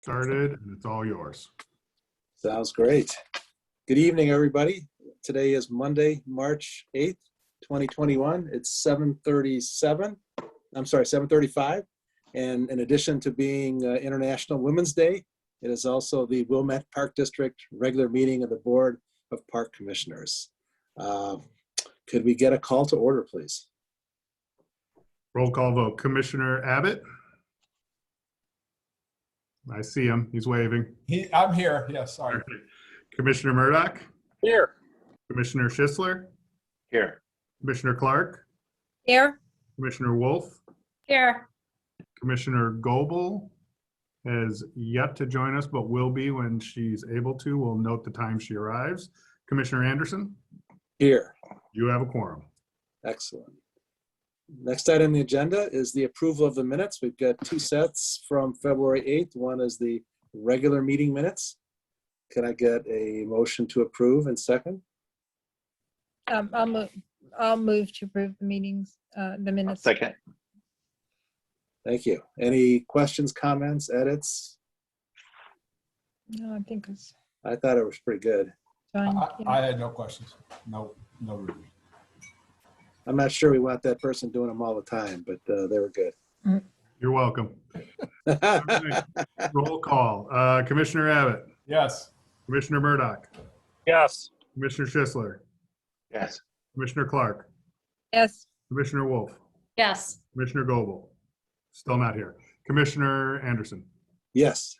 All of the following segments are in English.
started, and it's all yours. Sounds great. Good evening, everybody. Today is Monday, March 8th, 2021. It's 7:37. I'm sorry, 7:35. And in addition to being International Women's Day, it is also the Wilmette Park District regular meeting of the Board of Park Commissioners. Could we get a call to order, please? Roll call vote. Commissioner Abbott? I see him. He's waving. I'm here. Yes, sorry. Commissioner Murdoch? Here. Commissioner Schisler? Here. Commissioner Clark? Here. Commissioner Wolf? Here. Commissioner Goebel has yet to join us, but will be when she's able to. We'll note the time she arrives. Commissioner Anderson? Here. You have a quorum. Excellent. Next item on the agenda is the approval of the minutes. We've got two sets from February 8th. One is the regular meeting minutes. Can I get a motion to approve and second? I'll move to approve the meetings, the minutes. Second. Thank you. Any questions, comments, edits? No, I think it's I thought it was pretty good. fine. I had no questions. No review. I'm not sure we want that person doing them all the time, but they were good. You're welcome. Roll call. Commissioner Abbott? Yes. Commissioner Murdoch? Yes. Commissioner Schisler? Yes. Commissioner Clark? Yes. Commissioner Wolf? Yes. Commissioner Goebel? Still not here. Commissioner Anderson? Yes,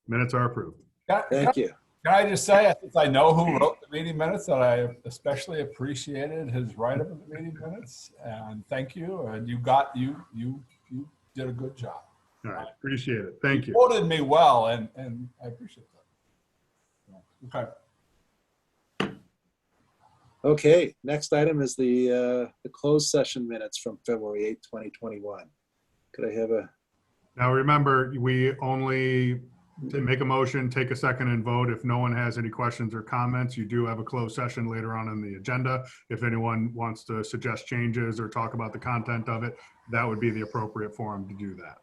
Minutes are approved. thank you. Can I just say, since I know who wrote the meeting minutes, that I especially appreciated his write-up of the meeting minutes, and thank you. And you did a good job. All right, appreciate it. Thank you. Quoted me well, and I appreciate that. Okay. Okay, next item is the closed session minutes from February 8th, 2021. Could I have a, Now remember, we only make a motion, take a second and vote. If no one has any questions or comments, you do have a closed session later on in the agenda. If anyone wants to suggest changes or talk about the content of it, that would be the appropriate forum to do that.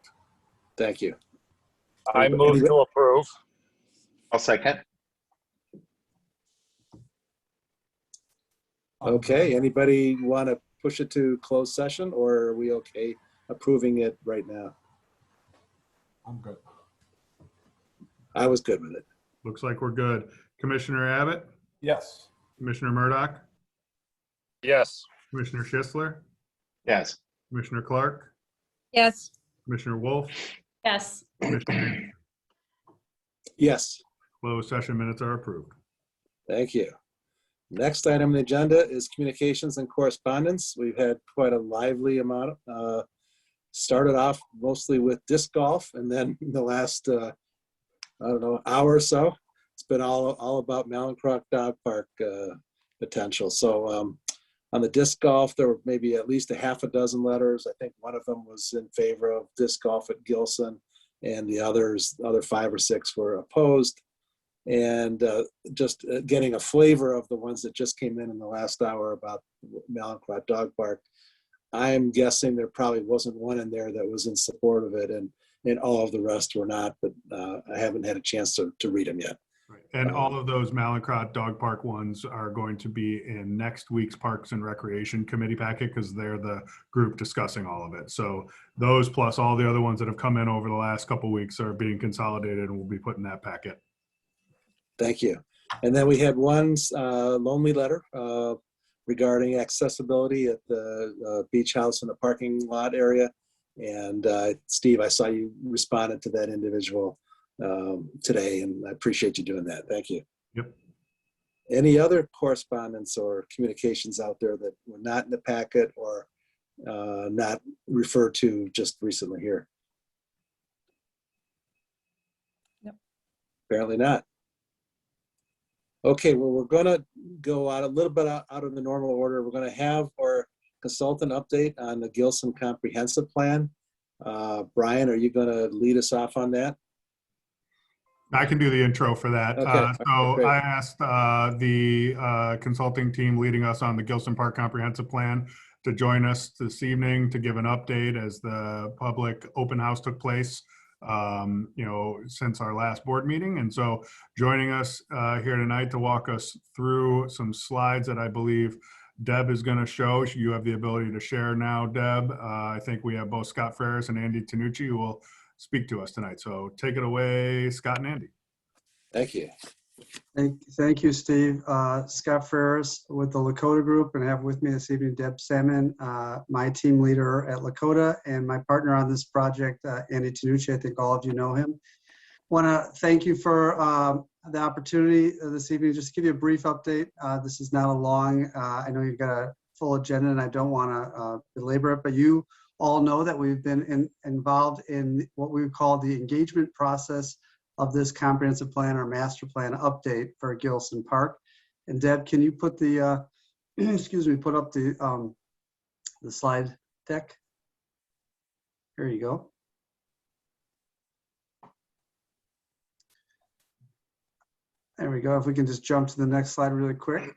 thank you. I move to approve. I'll second. Okay, anybody want to push it to closed session, or are we okay approving it right now? I'm good. I was good with it. Looks like we're good. Commissioner Abbott? Yes. Commissioner Murdoch? Yes. Commissioner Schisler? Yes. Commissioner Clark? Yes. Commissioner Wolf? Yes. Commissioner Anderson? Yes, Closed session minutes are approved. thank you. Next item on the agenda is communications and correspondence. We've had quite a lively amount. Started off mostly with disc golf, and then in the last, I don't know, hour or so, it's been all about Malincroft Dog Park potential. So on the disc golf, there were maybe at least a half a dozen letters. I think one of them was in favor of disc golf at Gilson, and the other 5 or 6 were opposed. And just getting a flavor of the ones that just came in the last hour about Malincroft Dog Park. I'm guessing there probably wasn't one in there that was in support of it, and all of the rest were not, but I haven't had a chance to read them yet. Right. And all of those Malincroft Dog Park ones are going to be in next week's Parks and Recreation Committee packet because they're the group discussing all of it. So those plus all the other ones that have come in over the last couple of weeks are being consolidated and we'll be put in that packet. Thank you. And then we had one lonely letter regarding accessibility at the beach house in the parking lot area. And Steve, I saw you responded to that individual today, and I appreciate you doing that. Thank you. Yep. Any other correspondence or communications out there that were not in the packet or not referred to just recently here? Yep. Apparently not. Okay, well, we're going to go out a little bit out of the normal order. We're going to have our consultant update on the Gilson Comprehensive Plan. Brian, are you going to lead us off on that? I can do the intro for that. Okay, So great. I asked the consulting team leading us on the Gilson Park Comprehensive Plan to join us this evening to give an update as the public open house took place since our last board meeting. And so joining us here tonight to walk us through some slides that I believe Deb is going to show. You have the ability to share now, Deb. I think we have both Scott Ferris and Andy Tanucci who will speak to us tonight. So take it away, Scott and Andy. Thank you. Thank you, Steve. Scott Ferris with the Lakota Group, and I have with me this evening Deb Salmon, my team leader at Lakota, and my partner on this project, Andy Tanucci. I think all of you know him. Want to thank you for the opportunity this evening. Just to give you a brief update. This is not a long, I know you've got a full agenda and I don't want to belabor it, but you all know that we've been involved in what we would call the engagement process of this comprehensive plan or master plan update for Gilson Park. And Deb, can you put the, excuse me, put up the slide deck? Here you go. There we go. If we can just jump to the next slide really quick.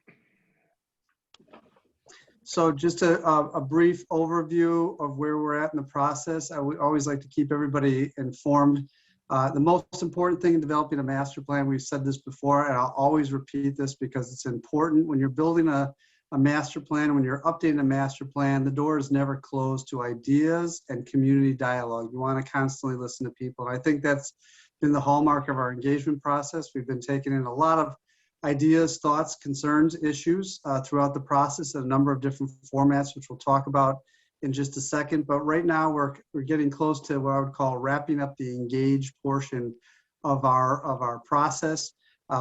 So just a brief overview of where we're at in the process. I would always like to keep everybody informed. The most important thing in developing a master plan, we've said this before, and I'll always repeat this because it's important. When you're building a master plan, when you're updating a master plan, the door is never closed to ideas and community dialogue. You want to constantly listen to people. And I think that's been the hallmark of our engagement process. We've been taking in a lot of ideas, thoughts, concerns, issues throughout the process in a number of different formats, which we'll talk about in just a second. But right now we're getting close to what I would call wrapping up the engage portion of our process.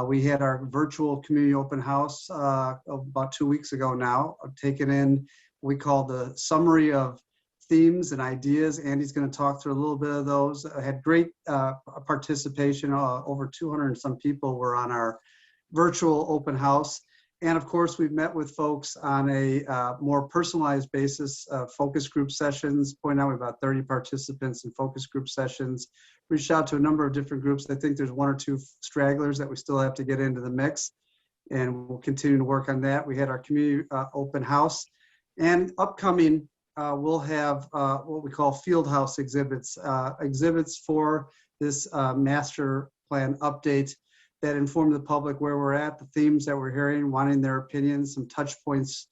We had our virtual community open house about 2 weeks ago now. I've taken in what we call the summary of themes and ideas. Andy's going to talk through a little bit of those. I had great participation. Over 200 and some people were on our virtual open house. And of course, we've met with folks on a more personalized basis, focus group sessions. Point out we have about 30 participants in focus group sessions. Reached out to a number of different groups. I think there's 1 or 2 stragglers that we still have to get into the mix, and we'll continue to work on that. We had our community open house, and upcoming we'll have what we call field house exhibits, exhibits for this master plan update that inform the public where we're at, the themes that we're hearing, wanting their opinions, some touch points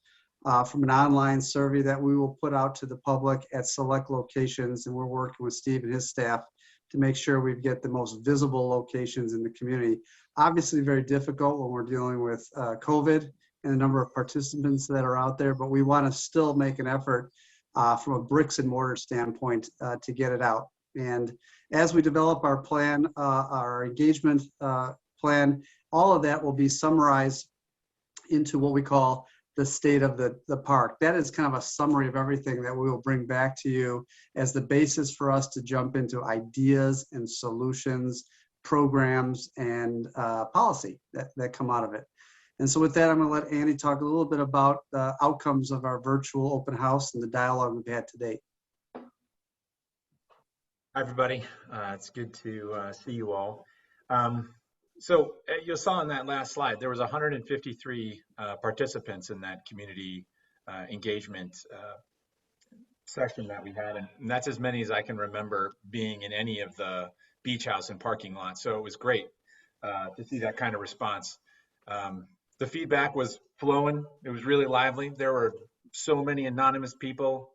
from an online survey that we will put out to the public at select locations. And we're working with Steve and his staff to make sure we get the most visible locations in the community. Obviously very difficult when we're dealing with COVID and the number of participants that are out there, but we want to still make an effort from a bricks and mortar standpoint to get it out. And as we develop our plan, our engagement plan, all of that will be summarized into what we call the state of the park. That is kind of a summary of everything that we will bring back to you as the basis for us to jump into ideas and solutions, programs, and policy that come out of it. And so with that, I'm going to let Andy talk a little bit about the outcomes of our virtual open house and the dialogue we've had to date. Hi, everybody. It's good to see you all. So you saw in that last slide, there was 153 participants in that community engagement session that we had. And that's as many as I can remember being in any of the beach house and parking lots. So it was great to see that kind of response. The feedback was flowing. It was really lively. There were so many anonymous people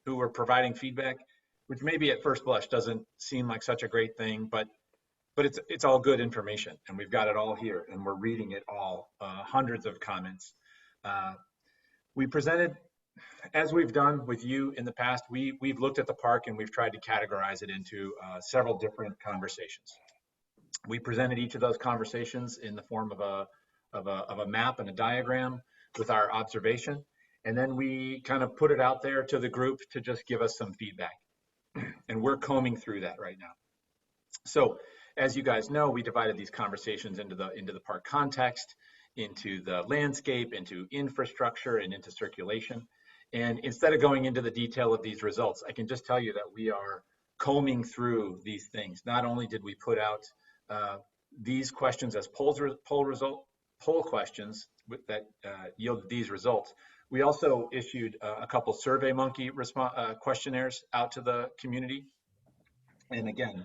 who were providing feedback, which maybe at first blush doesn't seem like such a great thing, but it's all good information, and we've got it all here, and we're reading it all, hundreds of comments. We presented, as we've done with you in the past, we've looked at the park and we've tried to categorize it into several different conversations. We presented each of those conversations in the form of a map and a diagram with our observation, and then we kind of put it out there to the group to just give us some feedback. And we're combing through that right now. So as you guys know, we divided these conversations into the park context, into the landscape, into infrastructure, and into circulation. And instead of going into the detail of these results, I can just tell you that we are combing through these things. Not only did we put out these questions as poll questions that yielded these results, we also issued a couple SurveyMonkey questionnaires out to the community. And again,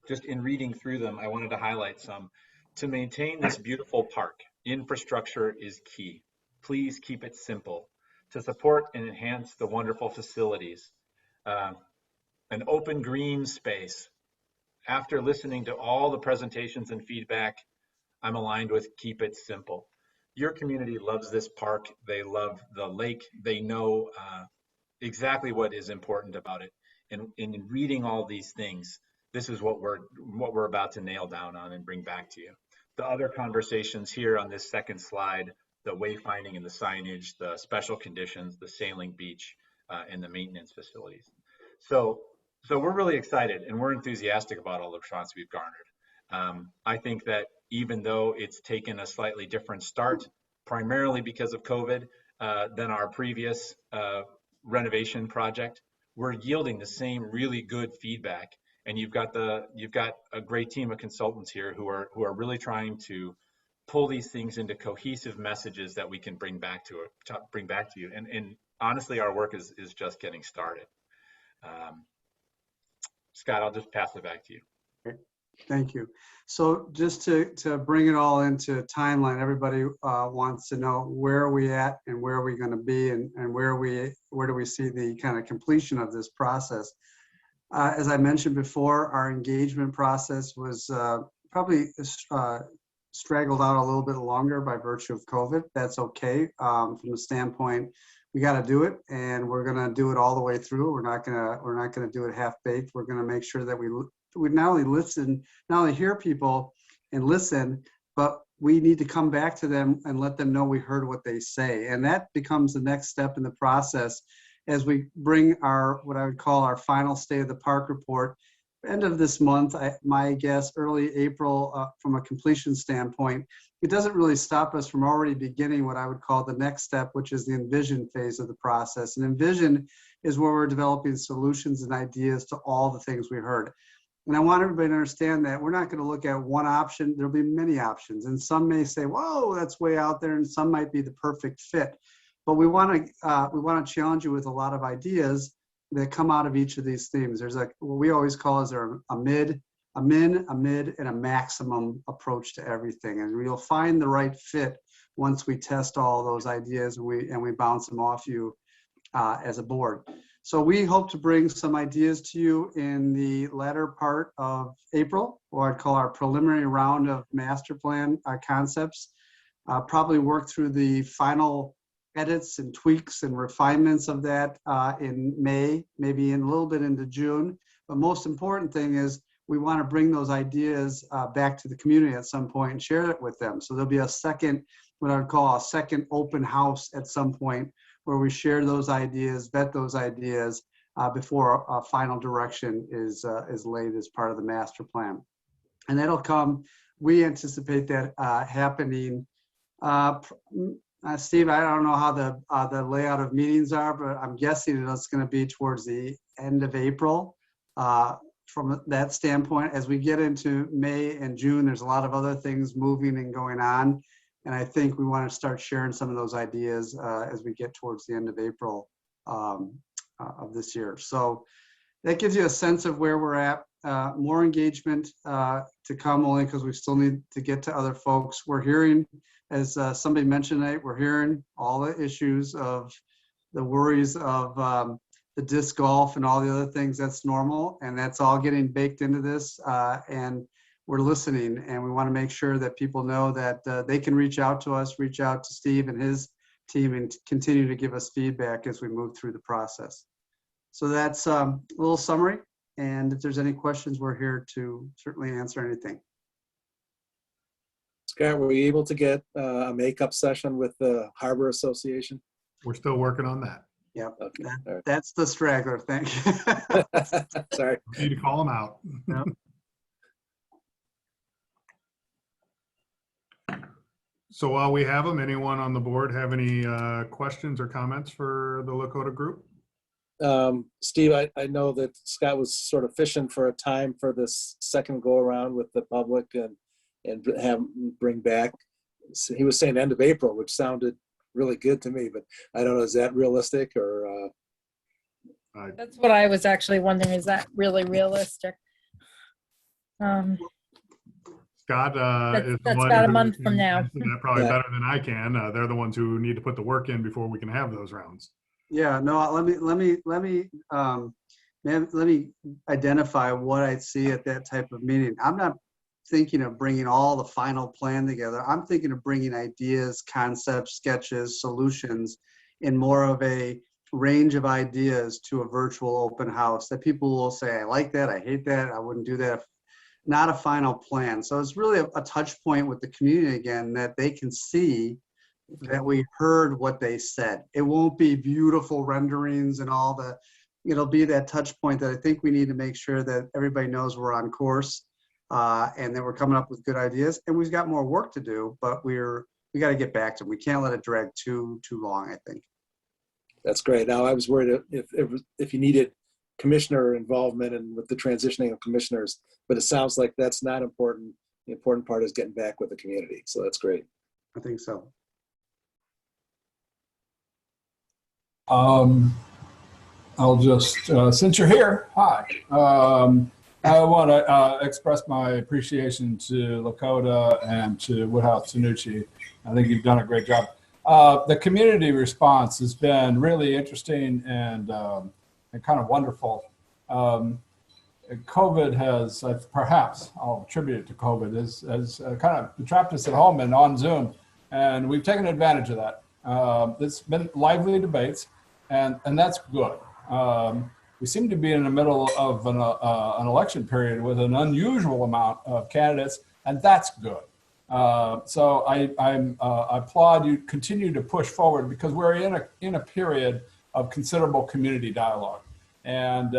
just in reading through them, I wanted to highlight some. To maintain this beautiful park, infrastructure is key. Please keep it simple. To support and enhance the wonderful facilities, an open green space. After listening to all the presentations and feedback, I'm aligned with keep it simple. Your community loves this park. They love the lake. They know exactly what is important about it. And in reading all these things, this is what we're about to nail down on and bring back to you. The other conversations here on this second slide, the wayfinding and the signage, the special conditions, the sailing beach, and the maintenance facilities. So we're really excited and we're enthusiastic about all the response we've garnered. I think that even though it's taken a slightly different start, primarily because of COVID, than our previous renovation project, we're yielding the same really good feedback. And you've got a great team of consultants here who are really trying to pull these things into cohesive messages that we can bring back to you. And honestly, our work is just getting started. Scott, I'll just pass it back to you. Thank you. So just to bring it all into timeline, everybody wants to know where are we at and where are we going to be and where do we see the kind of completion of this process. As I mentioned before, our engagement process was probably straggled out a little bit longer by virtue of COVID. That's okay. From the standpoint, we got to do it, and we're going to do it all the way through. We're not going to do it half-baked. We're going to make sure that we not only listen, not only hear people and listen, but we need to come back to them and let them know we heard what they say. And that becomes the next step in the process as we bring our, what I would call our final state of the park report, end of this month, my guess, early April, from a completion standpoint. It doesn't really stop us from already beginning what I would call the next step, which is the Envision phase of the process. And Envision is where we're developing solutions and ideas to all the things we heard. And I want everybody to understand that we're not going to look at one option. There'll be many options. And some may say, whoa, that's way out there. And some might be the perfect fit. But we want to challenge you with a lot of ideas that come out of each of these themes. There's what we always call is a mid, and a maximum approach to everything. And you'll find the right fit once we test all those ideas and we bounce them off you as a board. So we hope to bring some ideas to you in the latter part of April, or I'd call our preliminary round of master plan concepts. Probably work through the final edits and tweaks and refinements of that in May, maybe in a little bit into June. But most important thing is we want to bring those ideas back to the community at some point and share it with them. So there'll be a second, what I would call a second open house at some point, where we share those ideas, vet those ideas before a final direction is laid as part of the master plan. And that'll come, we anticipate that happening. Steve, I don't know how the layout of meetings are, but I'm guessing it's going to be towards the end of April. From that standpoint, as we get into May and June, there's a lot of other things moving and going on. And I think we want to start sharing some of those ideas as we get towards the end of April of this year. So that gives you a sense of where we're at. More engagement to come, only because we still need to get to other folks. We're hearing, as somebody mentioned tonight, we're hearing all the issues of the worries of the disc golf and all the other things. That's normal, and that's all getting baked into this. And we're listening, and we want to make sure that people know that they can reach out to us, reach out to Steve and his team, and continue to give us feedback as we move through the process. So that's a little summary. And if there's any questions, we're here to certainly answer anything. Scott, were you able to get a makeup session with the Harbor Association? We're still working on that. Yep, Okay. All right. that's the straggler. Thank you. Sorry. Need to call them out. Yep. So while we have them, anyone on the board have any questions or comments for the Lakota group? Steve, I know that Scott was sort of fishing for a time for this second go around with the public and have bring back. He was saying end of April, which sounded really good to me, but I don't know, is that realistic or? That's what I was actually wondering. Is that really realistic? Scott is the That's one about a who month from can now. answer that probably Yeah. better than I can. They're the ones who need to put the work in before we can have those rounds. Yeah, no, let me identify what I'd see at that type of meeting. I'm not thinking of bringing all the final plan together. I'm thinking of bringing ideas, concepts, sketches, solutions in more of a range of ideas to a virtual open house that people will say, I like that, I hate that, I wouldn't do that. Not a final plan. So it's really a touch point with the community again, that they can see that we heard what they said. It won't be beautiful renderings and all the, it'll be that touch point that I think we need to make sure that everybody knows we're on course and that we're coming up with good ideas. And we've got more work to do, but we got to get back to them. We can't let it drag too long, I think. That's great. Now, I was worried if you needed commissioner involvement and with the transitioning of commissioners, but it sounds like that's not important. The important part is getting back with the community. So that's great. I think so. I'll just, since you're here, hi. I want to express my appreciation to Lakota and to Woodhouse Tanucci. I think you've done a great job. The community response has been really interesting and kind of wonderful. COVID has, perhaps I'll attribute it to COVID, has kind of trapped us at home and on Zoom, and we've taken advantage of that. There's been lively debates, and that's good. We seem to be in the middle of an election period with an unusual amount of candidates, and that's good. So I applaud you. Continue to push forward because we're in a period of considerable community dialogue, and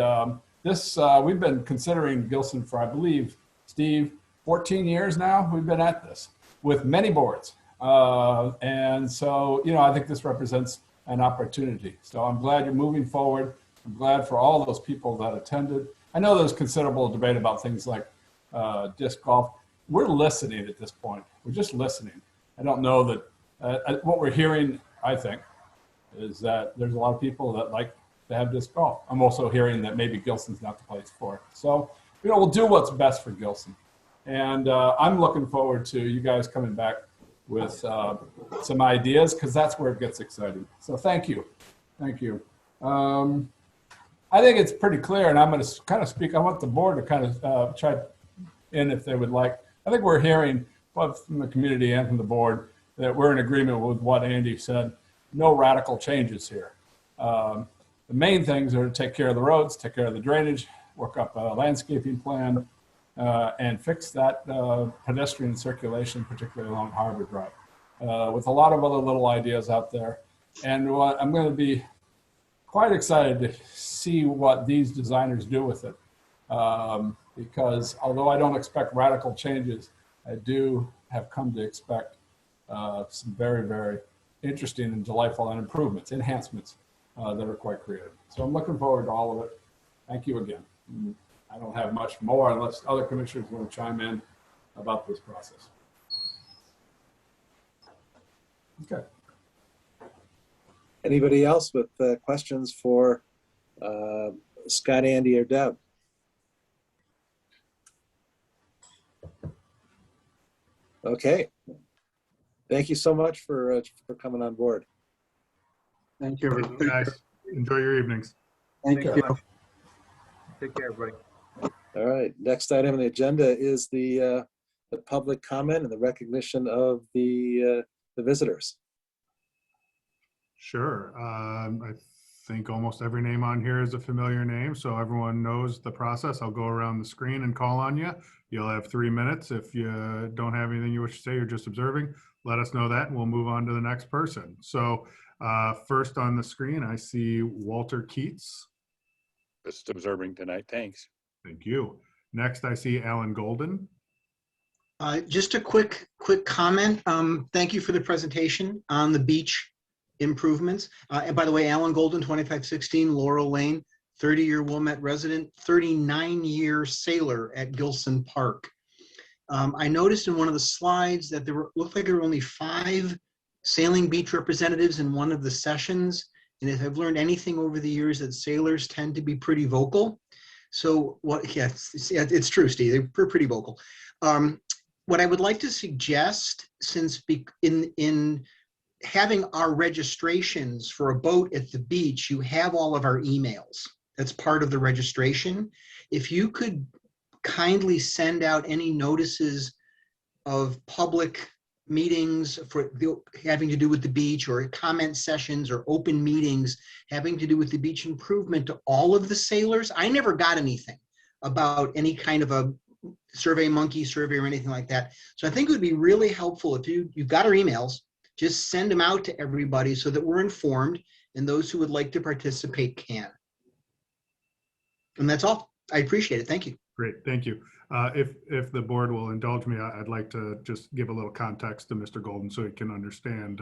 we've been considering Gilson for, I believe, Steve, 14 years now. We've been at this with many boards, and so I think this represents an opportunity. So I'm glad you're moving forward. I'm glad for all those people that attended. I know there's considerable debate about things like disc golf. We're listening at this point. We're just listening. I don't know that what we're hearing, I think, is that there's a lot of people that like to have disc golf. I'm also hearing that maybe Gilson's not the place for it. So, we'll do what's best for Gilson. And I'm looking forward to you guys coming back with some ideas, because that's where it gets exciting. So thank you. Thank you. I think it's pretty clear, and I'm going to kind of speak. I want the board to kind of chime in if they would like. I think we're hearing both from the community and from the board that we're in agreement with what Andy said. No radical changes here. The main things are to take care of the roads, take care of the drainage, work up a landscaping plan, and fix that pedestrian circulation, particularly along Harbor Drive, with a lot of other little ideas out there. And I'm going to be quite excited to see what these designers do with it. Because although I don't expect radical changes, I do have come to expect some very, very interesting and delightful and improvements, enhancements that are quite creative. So I'm looking forward to all of it. Thank you again. I don't have much more unless other commissioners want to chime in about this process. Okay. Anybody else with questions for Scott, Andy, or Deb? Okay. Thank you so much for coming on board. Thank you, everybody. Guys, enjoy your evenings. Thank you. Take care, everybody. All right. Next item on the agenda is the public comment and the recognition of the visitors. Sure. I think almost every name on here is a familiar name, so everyone knows the process. I'll go around the screen and call on you. You'll have 3 minutes. If you don't have anything you wish to say, you're just observing, let us know that and we'll move on to the next person. So first on the screen, I see Walter Keats. Just observing tonight. Thanks. Thank you. Next, I see Alan Golden. Just a quick comment. Thank you for the presentation on the beach improvements. And by the way, Alan Golden, 2516 Laurel Lane, 30-year Wilmette resident, 39-year sailor at Gilson Park. I noticed in one of the slides that looked like there were only 5 sailing beach representatives in one of the sessions. And if I've learned anything over the years, that sailors tend to be pretty vocal. So what, yeah, it's true, Steve. They're pretty vocal. What I would like to suggest, since in having our registrations for a boat at the beach, you have all of our emails. That's part of the registration. If you could kindly send out any notices of public meetings having to do with the beach, or comment sessions or open meetings having to do with the beach improvement to all of the sailors. I never got anything about any kind of a survey monkey survey or anything like that. So I think it would be really helpful if you've got our emails, just send them out to everybody so that we're informed and those who would like to participate can. And that's all. I appreciate it. Thank you. Great, thank you. If the board will indulge me, I'd like to just give a little context to Mr. Golden so he can understand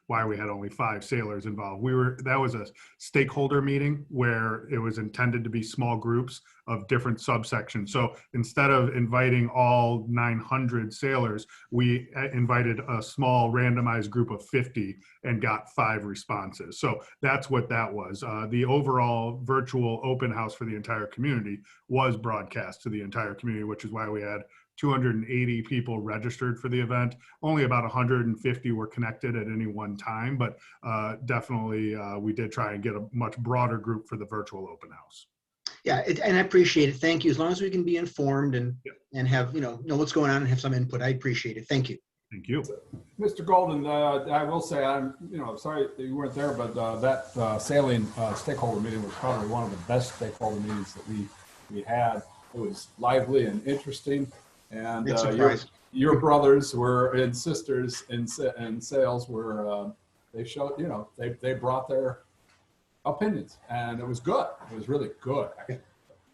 why we had only 5 sailors involved. That was a stakeholder meeting where it was intended to be small groups of different subsections. So instead of inviting all 900 sailors, we invited a small randomized group of 50 and got 5 responses. So that's what that was. The overall virtual open house for the entire community was broadcast to the entire community, which is why we had 280 people registered for the event. Only about 150 were connected at any one time, but definitely we did try and get a much broader group for the virtual open house. Yeah, and I appreciate it. Thank you. As long as we can be informed and have, know what's going on and have some input, I appreciate it. Thank you. Thank you. Mr. Golden, I will say, I'm sorry that you weren't there, but that sailing stakeholder meeting was probably one of the best stakeholder meetings that we had. It was lively and interesting, and your brothers and sisters in sales were they showed, they brought their opinions, and it was good. It was really good.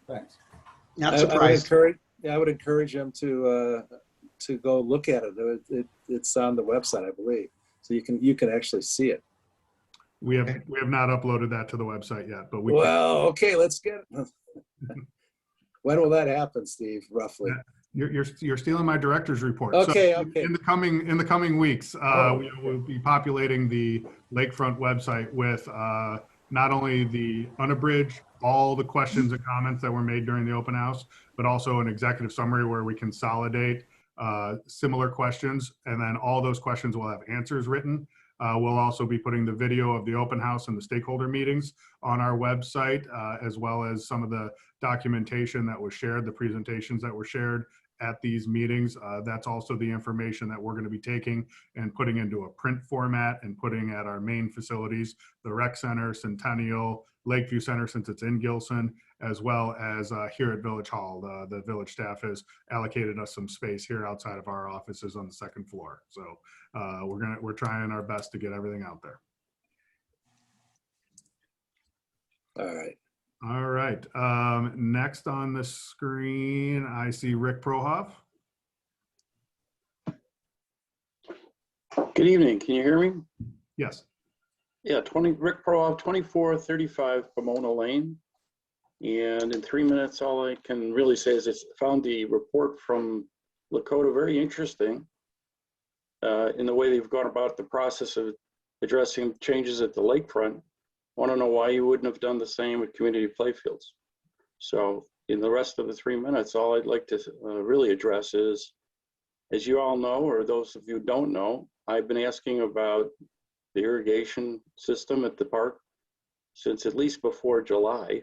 Thanks. Not surprised. I would encourage them to go look at it. It's on the website, I believe, so you can actually see it. We have not uploaded that to the website yet, but we. Well, okay, let's get it. When will that happen, Steve? Roughly. You're stealing my director's report. Okay, so okay. In the coming weeks, we will be populating the Lakefront website with not only the unabridged, all the questions and comments that were made during the open house, but also an executive summary where we consolidate similar questions, and then all those questions will have answers written. We'll also be putting the video of the open house and the stakeholder meetings on our website, as well as some of the documentation that was shared, the presentations that were shared at these meetings. That's also the information that we're going to be taking and putting into a print format and putting at our main facilities, the Rec Center, Centennial, Lakeview Center, since it's in Gilson, as well as here at Village Hall. The village staff has allocated us some space here outside of our offices on the 2nd floor. So we're trying our best to get everything out there. All right. All right. Next on the screen, I see Rick Prohoff. Good evening. Can you hear me? Yes. Yeah, Rick Prohoff, 2435 Pomona Lane. And in 3 minutes, all I can really say is I found the report from Lakota very interesting in the way they've gone about the process of addressing changes at the lakefront. Want to know why you wouldn't have done the same with community playfields. So in the rest of the 3 minutes, all I'd like to really address is, as you all know, or those of you who don't know, I've been asking about the irrigation system at the park since at least before July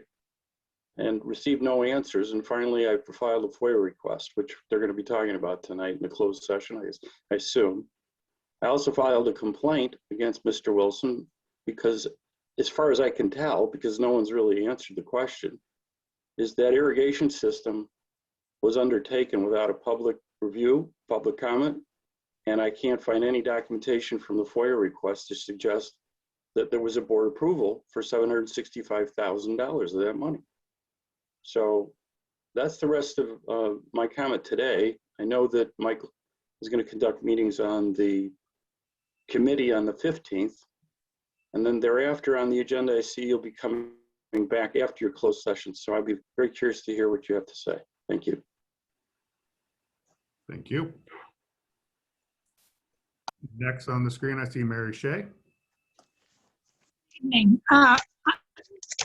and received no answers. And finally, I filed a FOIA request, which they're going to be talking about tonight in the closed session, I assume. I also filed a complaint against Mr. Wilson because, as far as I can tell, because no one's really answered the question, is that irrigation system was undertaken without a public review, public comment, and I can't find any documentation from the FOIA request to suggest that there was a board approval for $765,000 of that money. So that's the rest of my comment today. I know that Michael is going to conduct meetings on the committee on the 15th. And then thereafter on the agenda, I see you'll be coming back after your closed session. So I'd be very curious to hear what you have to say. Thank you. Thank you. Next on the screen, I see Mary Shea. Evening.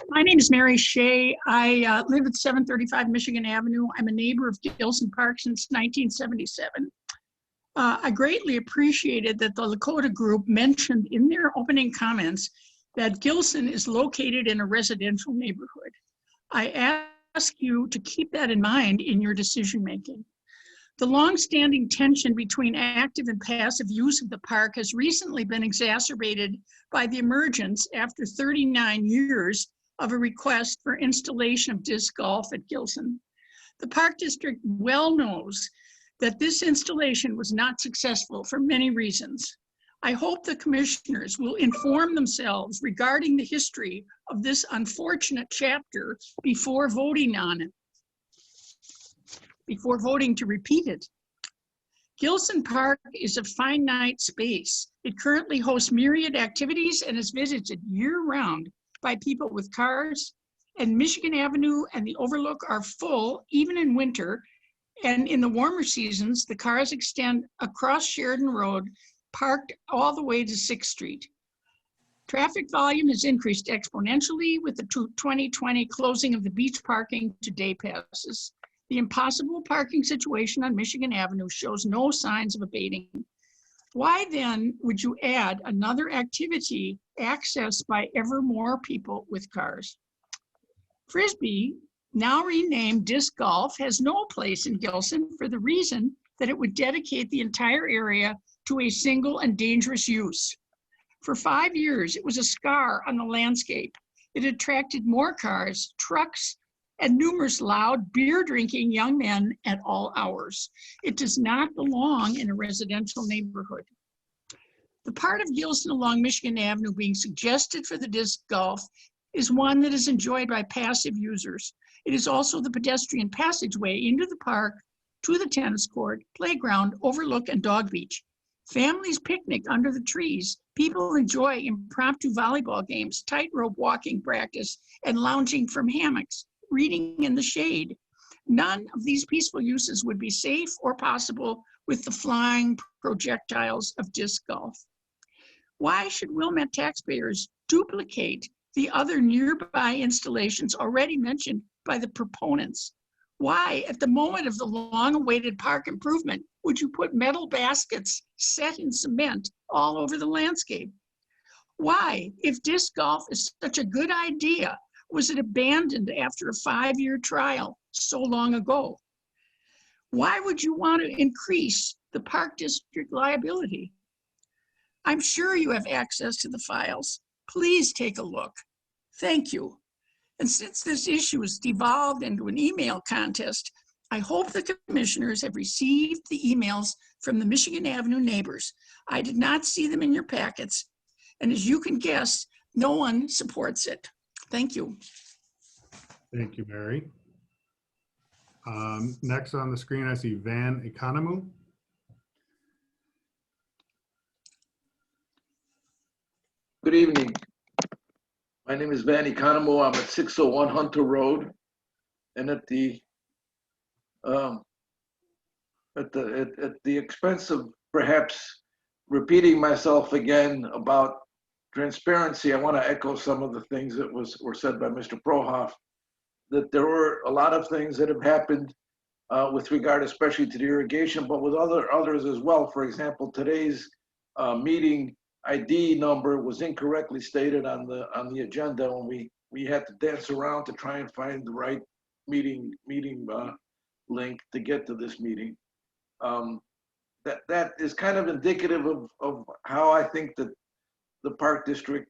My name is Mary Shea. I live at 735 Michigan Avenue. I'm a neighbor of Gilson Park since 1977. I greatly appreciated that the Lakota group mentioned in their opening comments that Gilson is located in a residential neighborhood. I ask you to keep that in mind in your decision-making. The longstanding tension between active and passive use of the park has recently been exacerbated by the emergence, after 39 years, of a request for installation of disc golf at Gilson. The Park District well knows that this installation was not successful for many reasons. I hope the commissioners will inform themselves regarding the history of this unfortunate chapter before voting on it, before voting to repeat it. Gilson Park is a finite space. It currently hosts myriad activities and is visited year-round by people with cars, and Michigan Avenue and the Overlook are full even in winter, and in the warmer seasons, the cars extend across Sheridan Road, parked all the way to 6th Street. Traffic volume has increased exponentially with the 2020 closing of the beach parking to day passes. The impossible parking situation on Michigan Avenue shows no signs of abating. Why then would you add another activity accessed by ever more people with cars? Frisbee, now renamed disc golf, has no place in Gilson for the reason that it would dedicate the entire area to a single and dangerous use. For 5 years, it was a scar on the landscape. It attracted more cars, trucks, and numerous loud, beer-drinking young men at all hours. It does not belong in a residential neighborhood. The part of Gilson along Michigan Avenue being suggested for the disc golf is one that is enjoyed by passive users. It is also the pedestrian passageway into the park, to the tennis court, playground, overlook, and dog beach. Families picnic under the trees. People enjoy impromptu volleyball games, tightrope walking practice, and lounging from hammocks, reading in the shade. None of these peaceful uses would be safe or possible with the flying projectiles of disc golf. Why should Wilmette taxpayers duplicate the other nearby installations already mentioned by the proponents? Why, at the moment of the long-awaited park improvement, would you put metal baskets set in cement all over the landscape? Why, if disc golf is such a good idea, was it abandoned after a 5-year trial so long ago? Why would you want to increase the park district liability? I'm sure you have access to the files. Please take a look. Thank you. And since this issue has devolved into an email contest, I hope the commissioners have received the emails from the Michigan Avenue neighbors. I did not see them in your packets. And as you can guess, no one supports it. Thank you. Thank you, Mary. Next on the screen, I see Van Economou. Good evening. My name is Van Economou. I'm at 601 Hunter Road, and at the expense of perhaps repeating myself again about transparency, I want to echo some of the things that were said by Mr. Prohoff, that there were a lot of things that have happened with regard especially to the irrigation, but with others as well. For example, today's meeting ID number was incorrectly stated on the agenda when we had to dance around to try and find the right meeting link to get to this meeting. That is kind of indicative of how I think that the Park District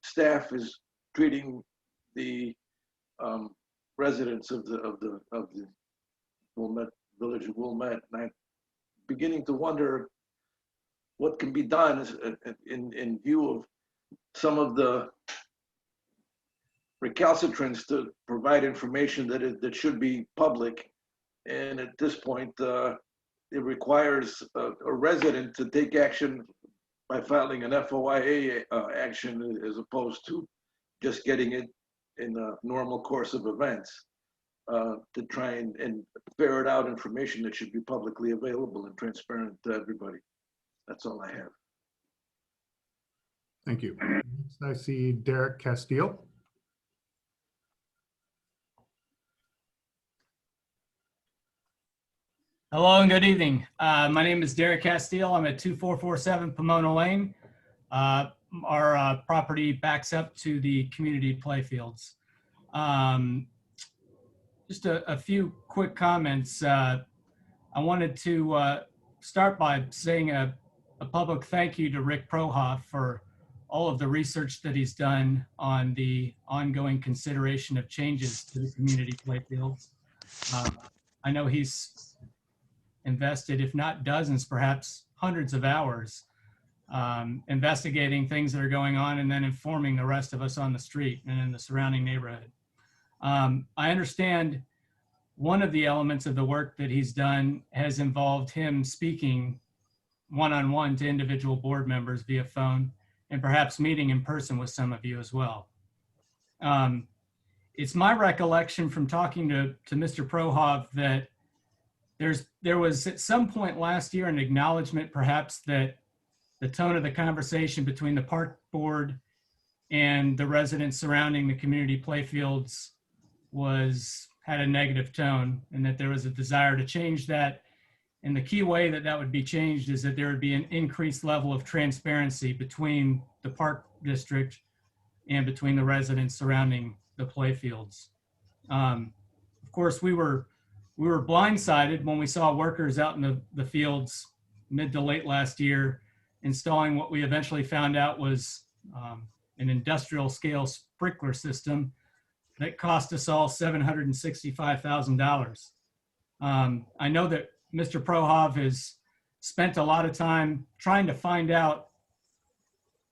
staff is treating the residents of the Wilmette, village of Wilmette, and I'm beginning to wonder what can be done in view of some of the recalcitrants to provide information that should be public. And at this point, it requires a resident to take action by filing an FOIA action as opposed to just getting it in a normal course of events to try and ferret out information that should be publicly available and transparent to everybody. That's all I have. Thank you. Next, I see Derek Castile. Hello and good evening. My name is Derek Castile. I'm at 2447 Pomona Lane. Our property backs up to the community playfields. Just a few quick comments. I wanted to start by saying a public thank you to Rick Prohoff for all of the research that he's done on the ongoing consideration of changes to the community playfields. I know he's invested, if not dozens, perhaps hundreds of hours investigating things that are going on and then informing the rest of us on the street and in the surrounding neighborhood. I understand one of the elements of the work that he's done has involved him speaking one-on-one to individual board members via phone and perhaps meeting in person with some of you as well. It's my recollection from talking to Mr. Prohoff that there was at some point last year an acknowledgement perhaps that the tone of the conversation between the park board and the residents surrounding the community playfields had a negative tone, and that there was a desire to change that. And the key way that that would be changed is that there would be an increased level of transparency between the park district and between the residents surrounding the playfields. Of course, we were blindsided when we saw workers out in the fields mid to late last year installing what we eventually found out was an industrial scale sprinkler system that cost us all $765,000. I know that Mr. Prohoff has spent a lot of time trying to find out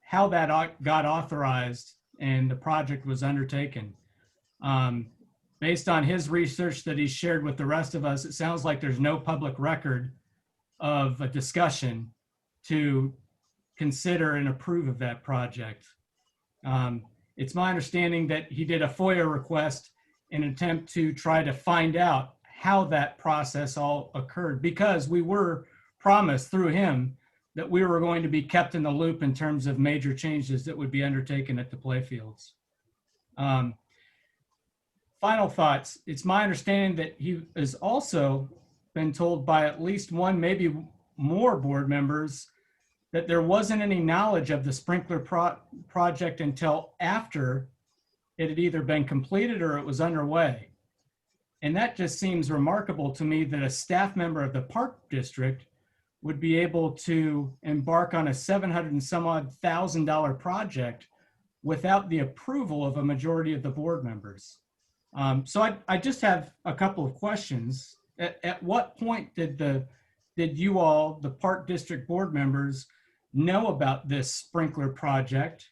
how that got authorized and the project was undertaken. Based on his research that he's shared with the rest of us, it sounds like there's no public record of a discussion to consider and approve of that project. It's my understanding that he did a FOIA request in an attempt to try to find out how that process all occurred, because we were promised through him that we were going to be kept in the loop in terms of major changes that would be undertaken at the playfields. Final thoughts. It's my understanding that he has also been told by at least one, maybe more board members, that there wasn't any knowledge of the sprinkler project until after it had either been completed or it was underway. And that just seems remarkable to me, that a staff member of the park district would be able to embark on a $700,000 and some odd project without the approval of a majority of the board members. So I just have a couple of questions. At what point did you all, the park district board members, know about this sprinkler project,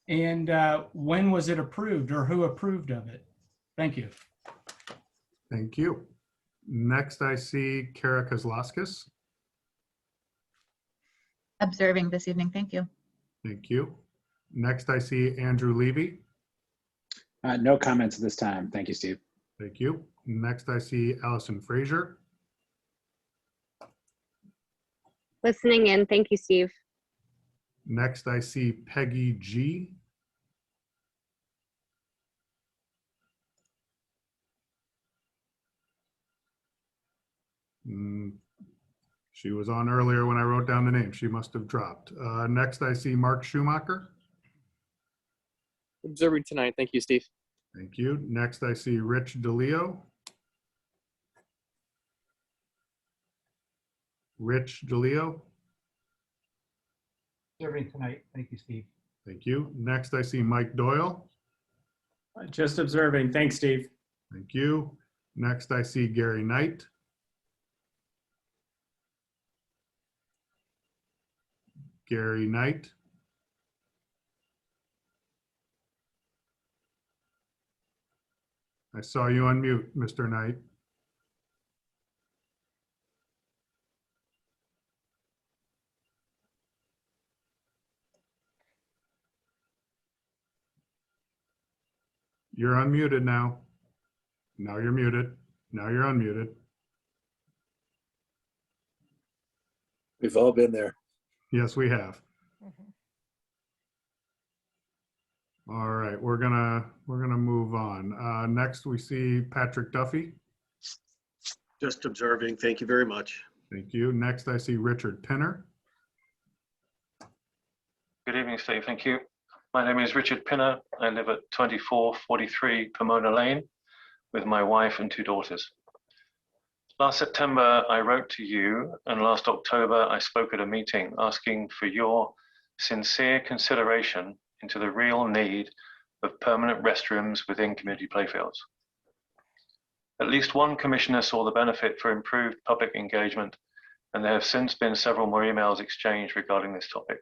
and when was it approved, or who approved of it? Thank you. Thank you. Next, I see Kara Kozlowskis. Observing this evening. Thank you. Thank you. Next, I see Andrew Levy. No comments at this time. Thank you, Steve. Thank you. Next, I see Allison Frazier. Listening in. Thank you, Steve. Next, I see Peggy G. She was on earlier when I wrote down the name. She must have dropped. Next, I see Mark Schumacher. Observing tonight. Thank you, Steve. Thank you. Next, I see Rich DeLeo. Rich DeLeo. Observing tonight. Thank you, Steve. Thank you. Next, I see Mike Doyle. Just observing. Thanks, Steve. Thank you. Next, I see Gary Knight. Gary Knight. I saw you on mute, Mr. Knight. You're unmuted now. Now you're muted. Now you're unmuted. We've all been there. Yes, we have. All right, we're gonna move on. Next, we see Patrick Duffy. Just observing. Thank you very much. Thank you. Next, I see Richard Pinner. Good evening, Steve. Thank you. My name is Richard Pinner. I live at 2443 Pomona Lane with my wife and 2 daughters. Last September, I wrote to you, and last October, I spoke at a meeting asking for your sincere consideration into the real need of permanent restrooms within community playfields. At least one commissioner saw the benefit for improved public engagement, and there have since been several more emails exchanged regarding this topic.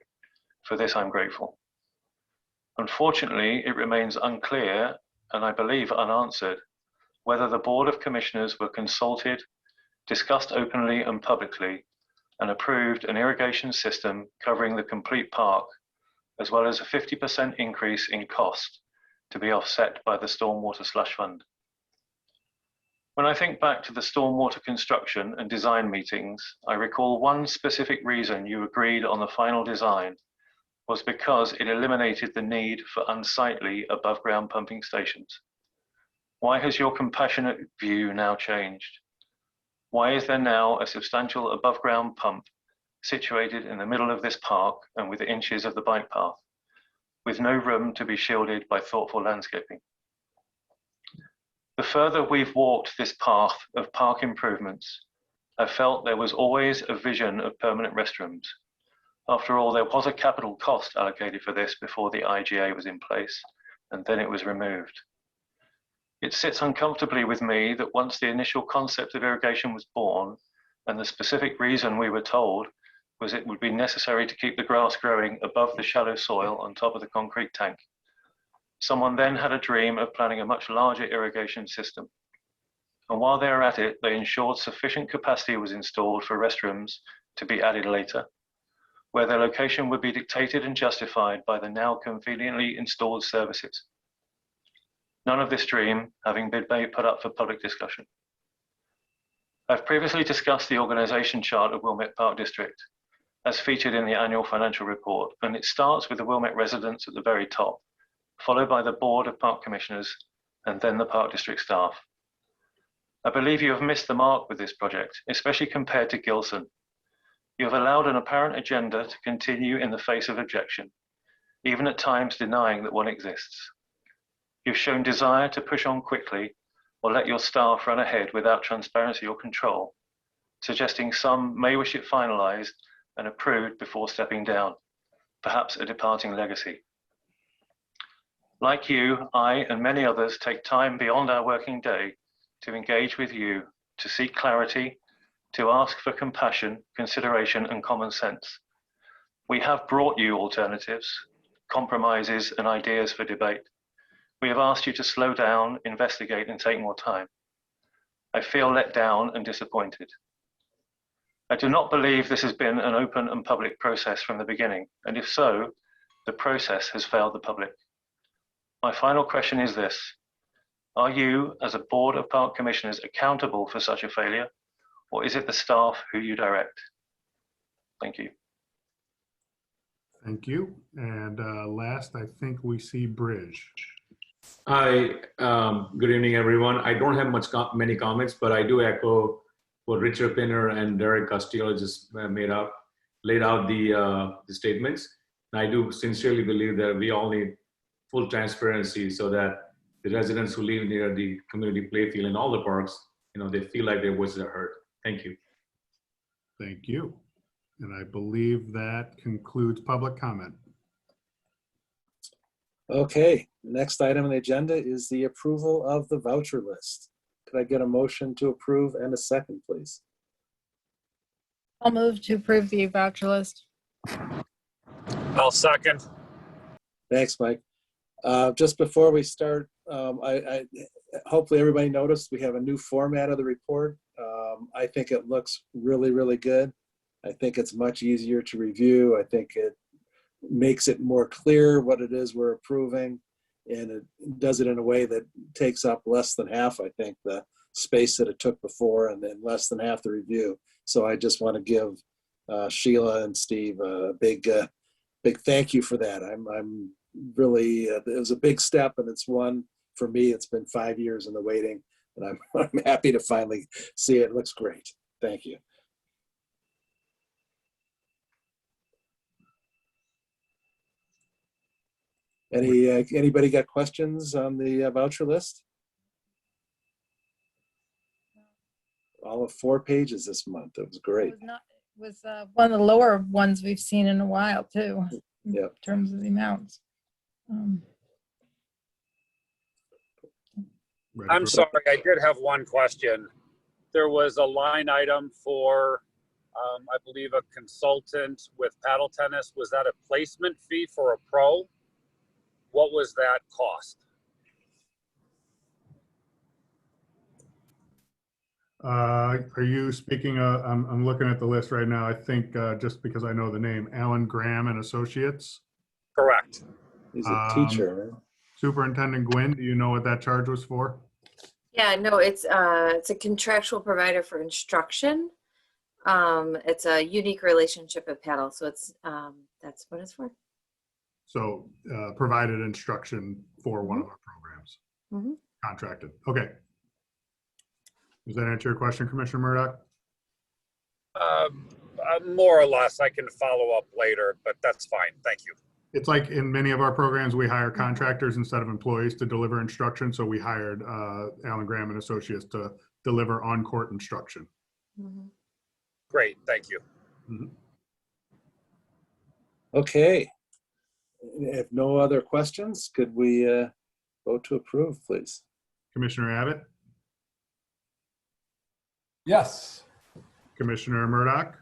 For this, I'm grateful. Unfortunately, it remains unclear, and I believe unanswered, whether the Board of Commissioners were consulted, discussed openly and publicly, and approved an irrigation system covering the complete park, as well as a 50% increase in cost to be offset by the Stormwater Slush Fund. When I think back to the stormwater construction and design meetings, I recall one specific reason you agreed on the final design was because it eliminated the need for unsightly above-ground pumping stations. Why has your compassionate view now changed? Why is there now a substantial above-ground pump situated in the middle of this park and within inches of the bike path, with no room to be shielded by thoughtful landscaping? The further we've walked this path of park improvements, I felt there was always a vision of permanent restrooms. After all, there was a capital cost allocated for this before the IGA was in place, and then it was removed. It sits uncomfortably with me that once the initial concept of irrigation was born, and the specific reason we were told was it would be necessary to keep the grass growing above the shallow soil on top of the concrete tank, someone then had a dream of planning a much larger irrigation system. And while they were at it, they ensured sufficient capacity was installed for restrooms to be added later, where their location would be dictated and justified by the now conveniently installed services. None of this dream having been put up for public discussion. I've previously discussed the organization chart of Wilmette Park District as featured in the annual financial report, and it starts with the Wilmette residents at the very top, followed by the Board of Park Commissioners, and then the Park District staff. I believe you have missed the mark with this project, especially compared to Gilson. You have allowed an apparent agenda to continue in the face of objection, even at times denying that one exists. You've shown desire to push on quickly or let your staff run ahead without transparency or control, suggesting some may wish it finalized and approved before stepping down, perhaps a departing legacy. Like you, I and many others take time beyond our working day to engage with you, to seek clarity, to ask for compassion, consideration, and common sense. We have brought you alternatives, compromises, and ideas for debate. We have asked you to slow down, investigate, and take more time. I feel let down and disappointed. I do not believe this has been an open and public process from the beginning, and if so, the process has failed the public. My final question is this: are you, as a Board of Park Commissioners, accountable for such a failure, or is it the staff who you direct? Thank you. Thank you. And last, I think we see Bridge. Hi, good evening, everyone. I don't have many comments, but I do echo what Richard Pinner and Derek Castillo just laid out the statements. And I do sincerely believe that we all need full transparency so that the residents who live near the community playfield in all the parks, they feel like their voices are heard. Thank you. Thank you. And I believe that concludes public comment. Okay, next item on the agenda is the approval of the voucher list. Could I get a motion to approve and a second, please? I'll move to approve the voucher list. I'll second. Thanks, Mike. Just before we start, hopefully everybody noticed we have a new format of the report. I think it looks really, really good. I think it's much easier to review. I think it makes it more clear what it is we're approving, and it does it in a way that takes up less than half, I think, the space that it took before, and then less than half the review. So I just want to give Sheila and Steve a big thank you for that. I'm really, it was a big step, and it's one, for me, it's been 5 years in the waiting. And I'm happy to finally see it. It looks great. Thank you. Anybody got questions on the voucher list? All of 4 pages this month. It was great. Was one of the lower ones we've seen in a while too, in Yep. terms of the amounts. I'm sorry, I did have one question. There was a line item for, I believe, a consultant with paddle tennis. Was that a placement fee for a pro? What was that cost? Are you speaking, I'm looking at the list right now. I think just because I know the name, Alan Graham and Associates. Correct. He's a teacher. Superintendent Gwynn, do you know what that charge was for? Yeah, no, it's a contractual provider for instruction. It's a unique relationship with paddle, so it's that's what it's for. So provided instruction for one of our programs. Mm-hmm. Contracted. Okay. Does that answer your question, Commissioner Murdoch? More or less. I can follow up later, but that's fine. Thank you. It's like in many of our programs, we hire contractors instead of employees to deliver instruction. So we hired Alan Graham and Associates to deliver on-court instruction. Mm-hmm. Great. Thank you. Mm-hmm. Okay. If no other questions, could we vote to approve, please? Commissioner Abbott? Yes. Commissioner Murdoch?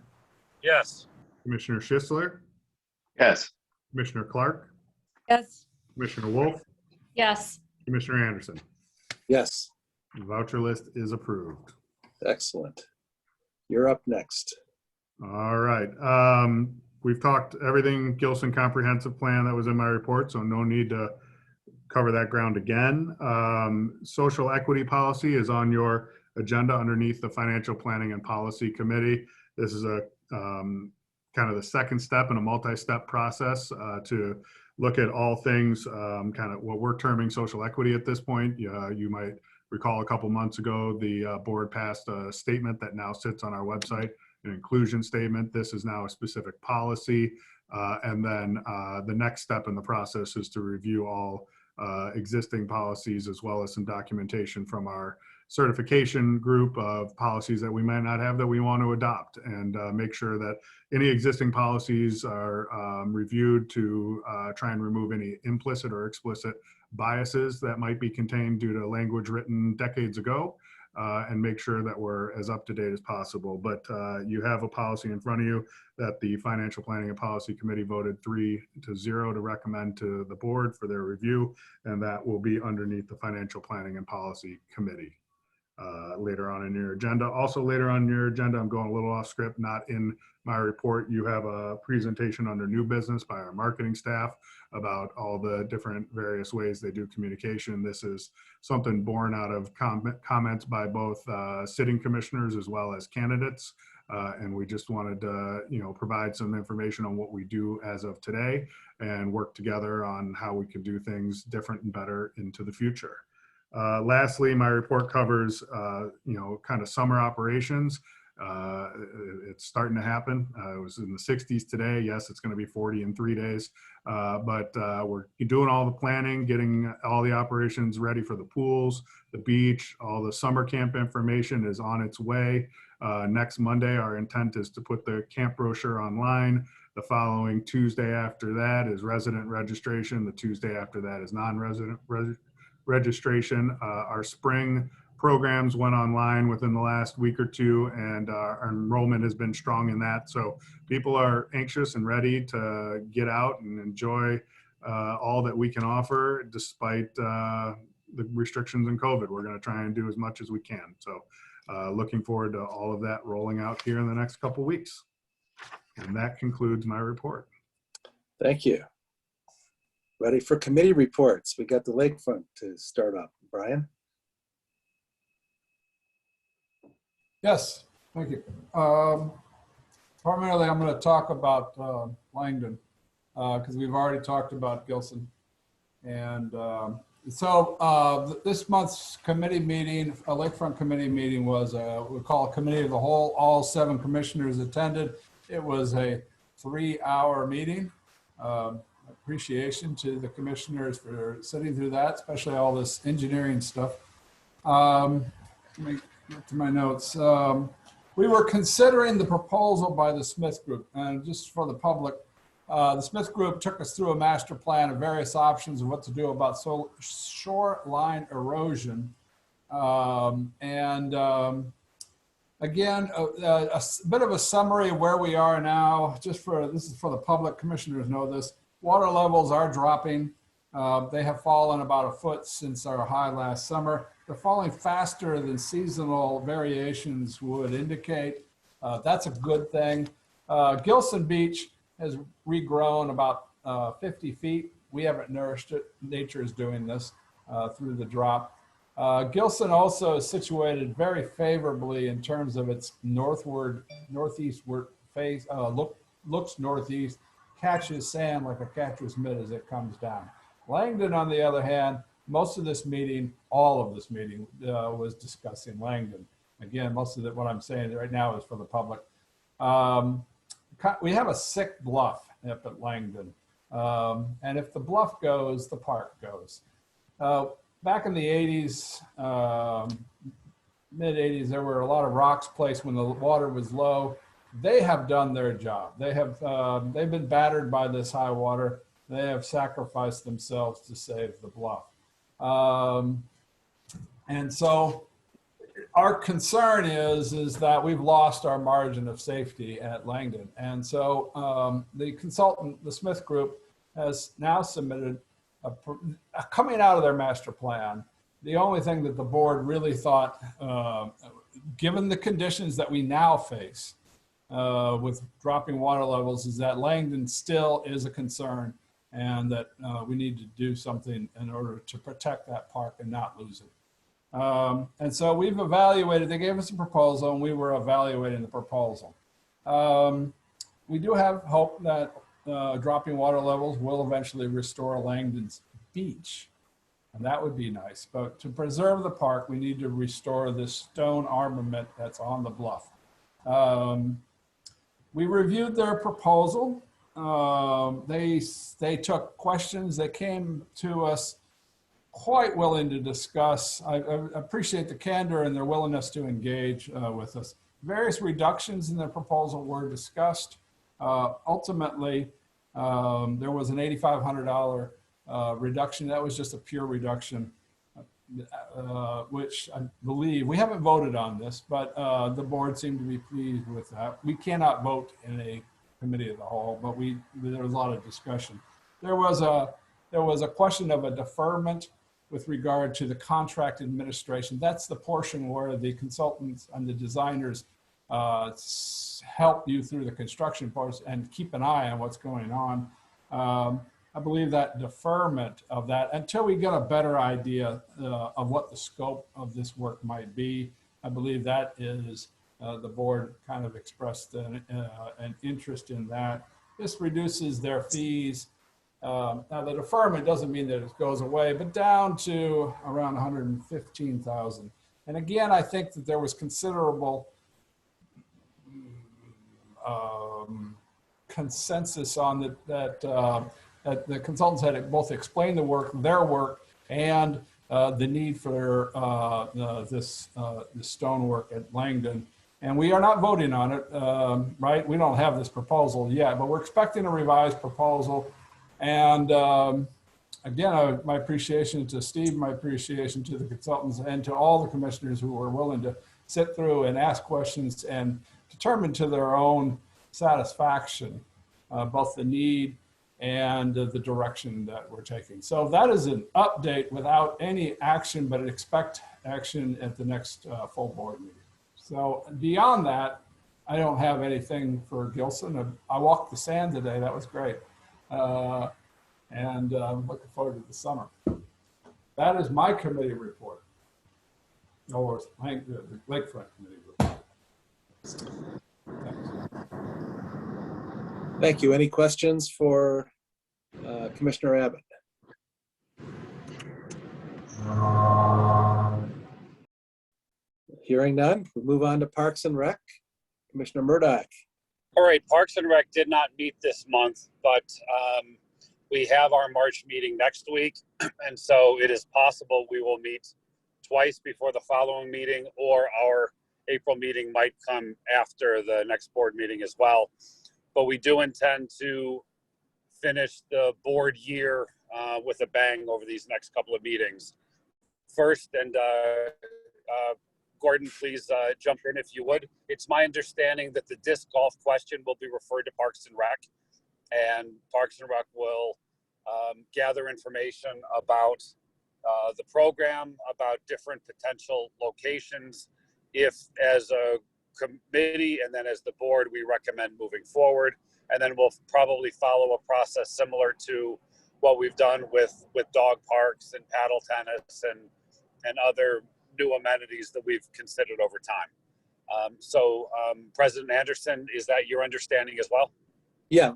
Yes. Commissioner Schisler? Yes. Commissioner Clark? Yes. Commissioner Wolf? Yes. Commissioner Anderson? Yes. The voucher list is approved. Excellent. You're up next. All right. We've talked everything Gilson comprehensive plan that was in my report, so no need to cover that ground again. Social equity policy is on your agenda underneath the Financial Planning and Policy Committee. This is a kind of the second step in a multi-step process to look at all things kind of what we're terming social equity at this point. You might recall a couple months ago, the board passed a statement that now sits on our website, an inclusion statement. This is now a specific policy. And then the next step in the process is to review all existing policies as well as some documentation from our certification group of policies that we might not have that we want to adopt, and make sure that any existing policies are reviewed to try and remove any implicit or explicit biases that might be contained due to language written decades ago, and make sure that we're as up to date as possible. But you have a policy in front of you that the Financial Planning and Policy Committee voted 3-0 to recommend to the board for their review, and that will be underneath the Financial Planning and Policy Committee. Later on in your agenda. Also later on in your agenda, I'm going a little off script, not in my report. You have a presentation under new business by our marketing staff about all the different various ways they do communication. This is something born out of comments by both sitting commissioners as well as candidates. And we just wanted to, provide some information on what we do as of today and work together on how we can do things different and better into the future. Lastly, my report covers, kind of summer operations. It's starting to happen. It was in the 60s today. Yes, it's going to be 40 in 3 days, but we're doing all the planning, getting all the operations ready for the pools, the beach, all the summer camp information is on its way. Next Monday, our intent is to put the camp brochure online. The following Tuesday after that is resident registration. The Tuesday after that is non-resident registration. Our spring programs went online within the last week or two, and our enrollment has been strong in that. So people are anxious and ready to get out and enjoy all that we can offer despite the restrictions in COVID. We're going to try and do as much as we can. So looking forward to all of that rolling out here in the next couple weeks. And that concludes my report. Thank you. Ready for committee reports. We got the Lakefront to start up. Brian? Yes, thank you. Primarily, I'm going to talk about Langdon because we've already talked about Gilson. And This month's committee meeting, a Lakefront committee meeting was, we call a committee of the whole. All 7 commissioners attended. It was a 3-hour meeting. Appreciation to the commissioners for sitting through that, especially all this engineering stuff. Let me get to my notes. We were considering the proposal by the Smith Group, and just for the public, the Smith Group took us through a master plan of various options of what to do about shoreline erosion. Again, a bit of a summary of where we are now, this is for the public, commissioners know this. Water levels are dropping. They have fallen about a foot since our high last summer. They're falling faster than seasonal variations would indicate. That's a good thing. Gilson Beach has regrown about 50 feet. We haven't nourished it. Nature is doing this through the drop. Gilson also is situated very favorably in terms of its northeastward face, looks northeast, catches sand like a catcher's mitt as it comes down. Langdon, on the other hand, most of this meeting, all of this meeting was discussing Langdon. Again, most of what I'm saying right now is for the public. We have a sick bluff up at Langdon. And if the bluff goes, the park goes. Back in the 80s, mid 80s, there were a lot of rocks placed when the water was low. They have done their job. They've been battered by this high water. They have sacrificed themselves to save the bluff. And so our concern is that we've lost our margin of safety at Langdon. And so the consultant, the Smith Group, has now submitted coming out of their master plan. The only thing that the board really thought, given the conditions that we now face with dropping water levels, is that Langdon still is a concern, and that we need to do something in order to protect that park and not lose it. And so we've evaluated, they gave us a proposal and we were evaluating the proposal. We do have hope that dropping water levels will eventually restore Langdon's beach, and that would be nice. But to preserve the park, we need to restore this stone armament that's on the bluff. We reviewed their proposal. They took questions. They came to us quite willing to discuss. I appreciate the candor and their willingness to engage with us. Various reductions in their proposal were discussed. Ultimately, there was an $8,500 reduction. That was just a pure reduction, which I believe, we haven't voted on this, but the board seemed to be pleased with that. We cannot vote in a committee of the whole, but there was a lot of discussion. There was a question of a deferment with regard to the contract administration. That's the portion where the consultants and the designers help you through the construction parts and keep an eye on what's going on. I believe that deferment of that until we get a better idea of what the scope of this work might be. I believe that is the board kind of expressed an interest in that. This reduces their fees. Now the deferment doesn't mean that it goes away, but down to around $115,000. And again, I think that there was considerable consensus on that the consultants had both explained their work, and the need for this stonework at Langdon. And we are not voting on it, right? We don't have this proposal yet, but we're expecting a revised proposal. And again, my appreciation to Steve, my appreciation to the consultants, and to all the commissioners who were willing to sit through and ask questions and determine to their own satisfaction both the need and the direction that we're taking. So that is an update without any action, but expect action at the next full board meeting. So beyond that, I don't have anything for Gilson. I walked the sand today. That was great. And I'm looking forward to the summer. That is my committee report. Or the Lakefront committee report. Thanks. Thank you. Any questions for Commissioner Abbott? Hearing none, we'll move on to Parks and Rec. Commissioner Murdoch. All right, Parks and Rec did not meet this month, but we have our March meeting next week. And so it is possible we will meet twice before the following meeting, or our April meeting might come after the next board meeting as well. But we do intend to finish the board year with a bang over these next couple of meetings. First, and Gordon, please jump in if you would. It's my understanding that the disc golf question will be referred to Parks and Rec, and Parks and Rec will gather information about the program, about different potential locations, if as a committee and then as the board we recommend moving forward. And then we'll probably follow a process similar to what we've done with dog parks and paddle tennis and other new amenities that we've considered over time. President Anderson, is that your understanding as well? Yeah,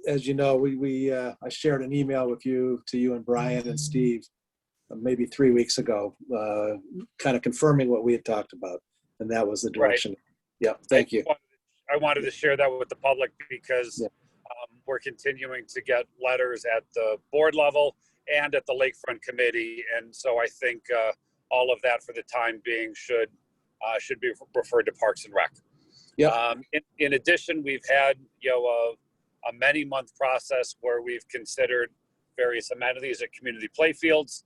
as you know, I shared an email with you and Brian and Steve maybe 3 weeks ago, kind of confirming what we had talked about, and that was the direction. Right. Yeah, thank you. I wanted to share that with the public because we're continuing to get letters at the board level and at the Lakefront committee, and so I think all of that for the time being should be referred to Parks and Rec. Yeah. In addition, we've had a many-month process where we've considered various amenities at community playfields.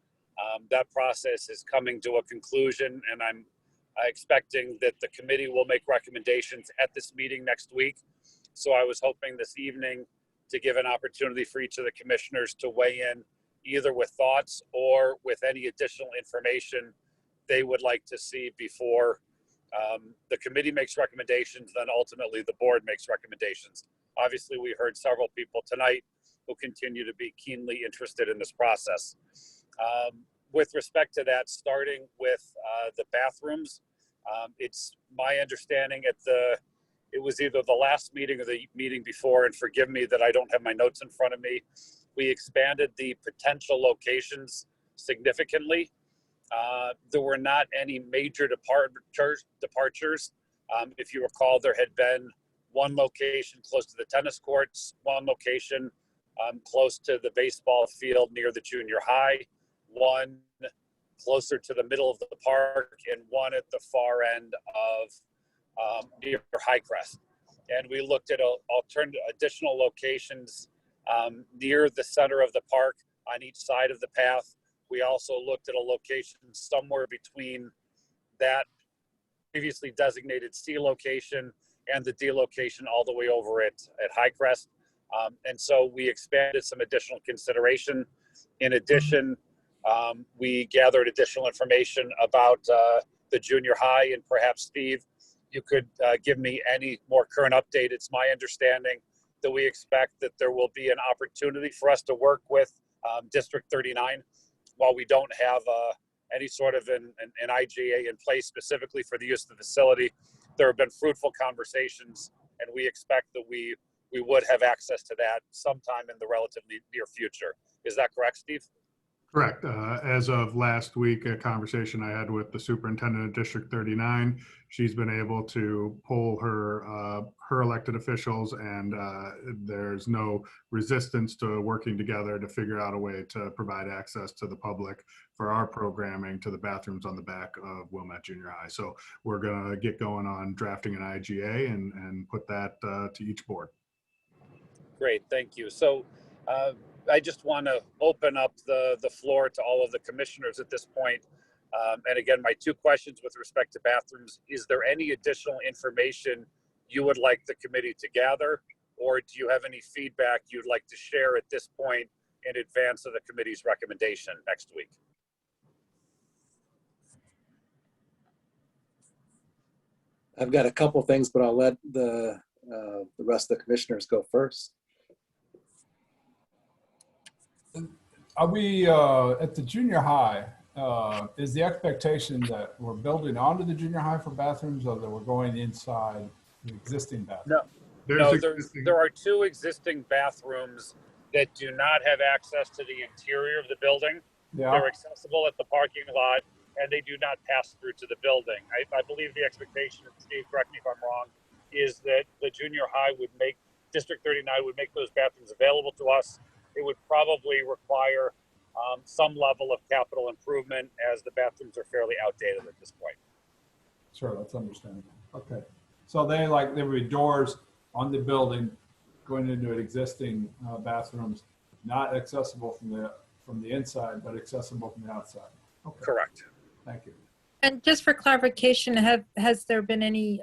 That process is coming to a conclusion, and I'm expecting that the committee will make recommendations at this meeting next week. So I was hoping this evening to give an opportunity for each of the commissioners to weigh in either with thoughts or with any additional information they would like to see before the committee makes recommendations, then ultimately the board makes recommendations. Obviously, we heard several people tonight who continue to be keenly interested in this process. With respect to that, starting with the bathrooms, it's my understanding it was either the last meeting or the meeting before, and forgive me that I don't have my notes in front of me, we expanded the potential locations significantly. There were not any major departures. If you recall, there had been one location close to the tennis courts, one location close to the baseball field near the junior high, one closer to the middle of the park, and one at the far end of near Highcrest. And we looked at alternative additional locations near the center of the park on each side of the path. We also looked at a location somewhere between that previously designated C location and the D location all the way over at Highcrest. And so we expanded some additional consideration. In addition, we gathered additional information about the junior high, and perhaps Steve, you could give me any more current update. It's my understanding that we expect that there will be an opportunity for us to work with District 39. While we don't have any sort of an IGA in place specifically for the use of the facility, there have been fruitful conversations, and we expect that we would have access to that sometime in the relatively near future. Is that correct, Steve? Correct. As of last week, a conversation I had with the superintendent of District 39, she's been able to poll her elected officials, and there's no resistance to working together to figure out a way to provide access to the public for our programming to the bathrooms on the back of Wilmette Junior High. So we're going to get going on drafting an IGA and put that to each board. Great, thank you. So I just want to open up the floor to all of the commissioners at this point. And again, my two questions with respect to bathrooms: is there any additional information you would like the committee to gather, or do you have any feedback you'd like to share at this point in advance of the committee's recommendation next week? I've got a couple things, but I'll let the rest of the commissioners go first. Are we at the junior high? Is the expectation that we're building onto the junior high for bathrooms, or that we're going inside the existing bathrooms? No, there are two existing bathrooms that do not have access to the interior of the building. Yeah. They're accessible at the parking lot, and they do not pass through to the building. I believe the expectation, and Steve, correct me if I'm wrong, is that the junior high would make, District 39 would make those bathrooms available to us. It would probably require some level of capital improvement, as the bathrooms are fairly outdated at this point. Sure, that's understandable. Okay. So there would be doors on the building going into existing bathrooms, not accessible from the inside, but accessible from the outside. Okay. Correct. Thank you. And just for clarification, has there been any,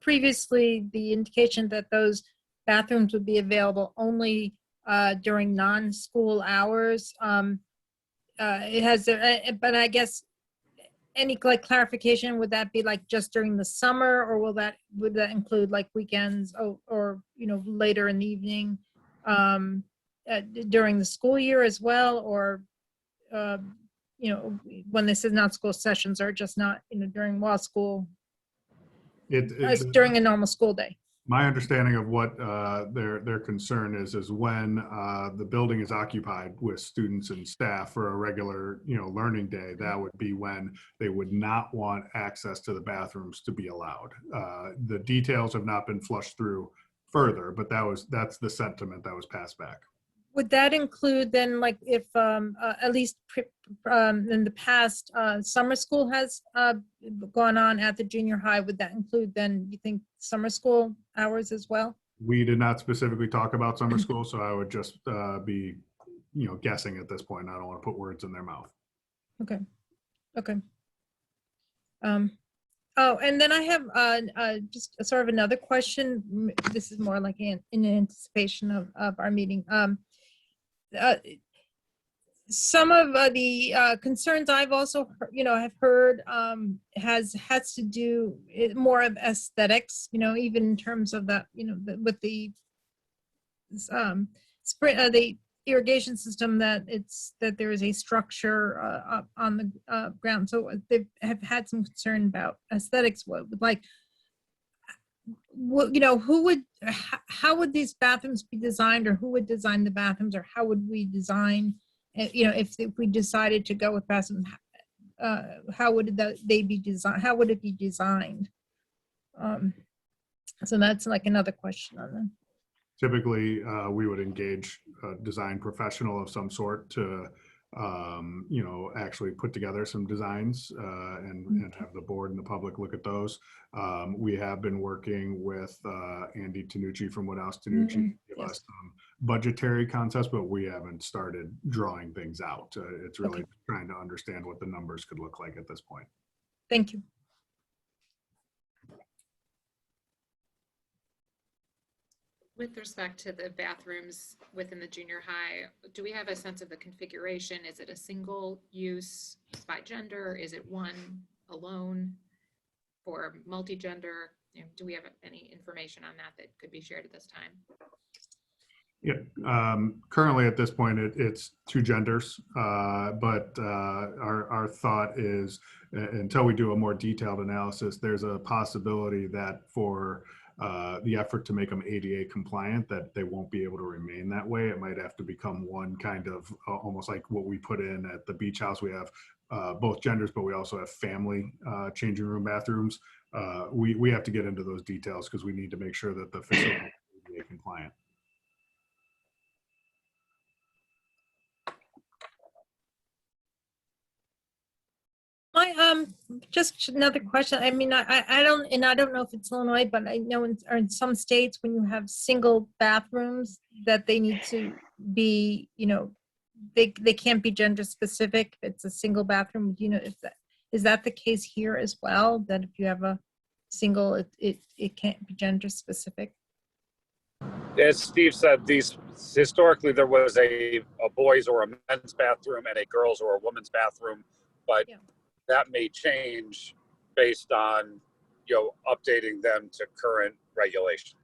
previously the indication that those bathrooms would be available only during non-school hours? Has there, but I guess any like clarification, would that be like just during the summer, or would that include like weekends or later in the evening during the school year as well, or when this is not school sessions, or just not during school during a normal school day? My understanding of what their concern is when the building is occupied with students and staff for a regular learning day, that would be when they would not want access to the bathrooms to be allowed. The details have not been flushed through further, but that's the sentiment that was passed back. Would that include then, like, if at least in the past, summer school has gone on at the junior high? Would that include then, you think, summer school hours as well? We did not specifically talk about summer school, so I would just be, guessing at this point. I don't want to put words in their mouth. Okay. Okay. Oh, and then I have just sort of another question. This is more like in anticipation of our meeting. Some of the concerns I've also have heard has to do more of aesthetics, even in terms of that, with the the irrigation system, that there is a structure up on the ground. So they have had some concern about aesthetics. How would these bathrooms be designed, or who would design the bathrooms, or how would we design, if we decided to go with bathrooms, how would they be designed? How would it be designed? So that's like another question on that. Typically, we would engage a design professional of some sort to, actually put together some designs and have the board and the public look at those. We have been working with Andy Tanucci from Woodhouse Tanucci, give us some budgetary concepts, but we haven't started drawing things out. It's really trying to understand what the numbers could look like at this point. Thank you. With respect to the bathrooms within the junior high, do we have a sense of the configuration? Is it a single use by gender? Is it one alone for multi-gender? Do we have any information on that could be shared at this time? Yeah, currently at this point, it's two genders, but our thought is, until we do a more detailed analysis, there's a possibility that for the effort to make them ADA compliant, that they won't be able to remain that way. It might have to become one kind of almost like what we put in at the beach house. We have both genders, but we also have family changing room bathrooms. We have to get into those details because we need to make sure that the facility is ADA compliant. Just another question. I mean, I don't know if it's Illinois, but I know in some states, when you have single bathrooms, that they need to be, they can't be gender specific. It's a single bathroom. Is that the case here as well? That if you have a single, it can't be gender specific? As Steve said, historically there was a boys or a men's bathroom and a girls or a women's bathroom, but that may change based on updating them to current regulations.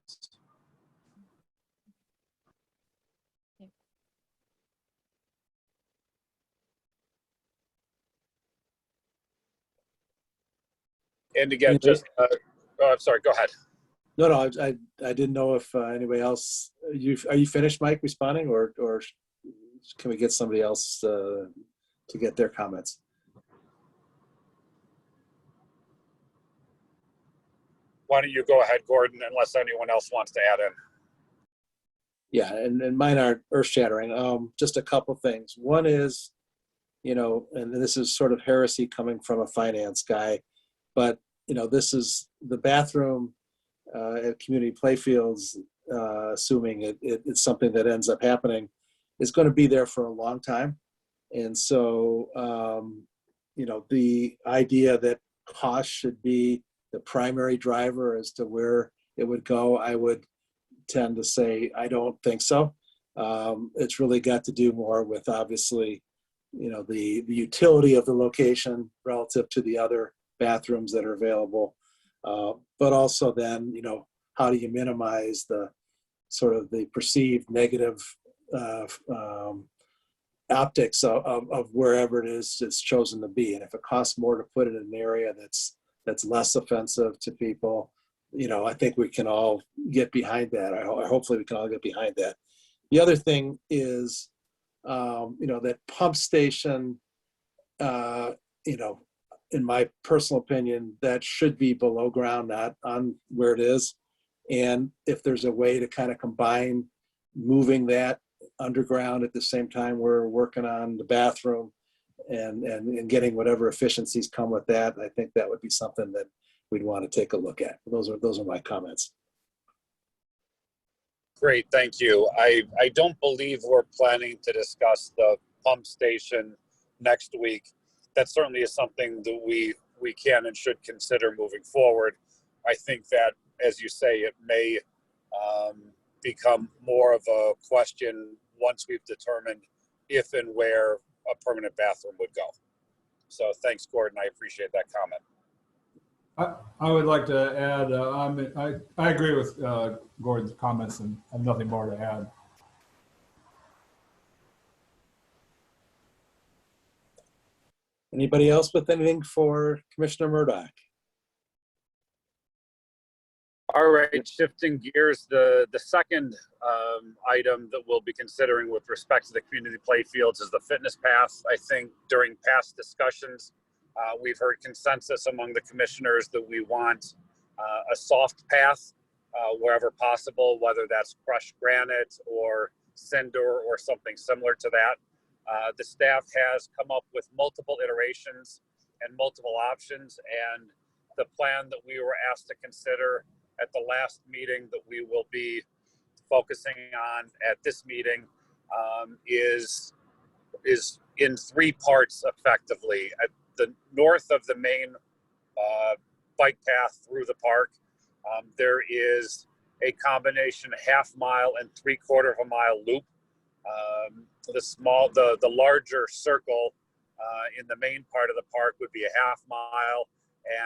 And again, just I'm sorry, go ahead. No, I didn't know if anybody else. Are you finished, Mike, responding, or can we get somebody else to get their comments? Why don't you go ahead, Gordon, unless anyone else wants to add in? Yeah, and mine aren't earth shattering. Just a couple things. One is, and this is sort of heresy coming from a finance guy, but this is the bathroom at community playfields, assuming it's something that ends up happening, is going to be there for a long time. And so, the idea that cost should be the primary driver as to where it would go, I would tend to say, I don't think so. It's really got to do more with, obviously, the utility of the location relative to the other bathrooms that are available. But also then, how do you minimize the sort of the perceived negative optics of wherever it is it's chosen to be. And if it costs more to put it in an area that's less offensive to people, I think we can all get behind that. Hopefully we can all get behind that. The other thing is, that pump station, in my personal opinion, that should be below ground, not on where it is. And if there's a way to kind of combine moving that underground at the same time we're working on the bathroom and getting whatever efficiencies come with that, I think that would be something that we'd want to take a look at. Those are my comments. Great, thank you. I don't believe we're planning to discuss the pump station next week. That certainly is something that we can and should consider moving forward. I think that, as you say, it may become more of a question once we've determined if and where a permanent bathroom would go. So thanks, Gordon. I appreciate that comment. I would like to add, I agree with Gordon's comments and have nothing more to add. Anybody else with anything for Commissioner Murdoch? All right, shifting gears, the second item that we'll be considering with respect to the community playfields is the fitness path. I think during past discussions, we've heard consensus among the commissioners that we want a soft path wherever possible, whether that's crushed granite or cinder or something similar to that. The staff has come up with multiple iterations and multiple options, and the plan that we were asked to consider at the last meeting that we will be focusing on at this meeting is in three parts effectively. At the north of the main bike path through the park, there is a combination half-mile and 3/4 mile loop. The larger circle in the main part of the park would be a half-mile,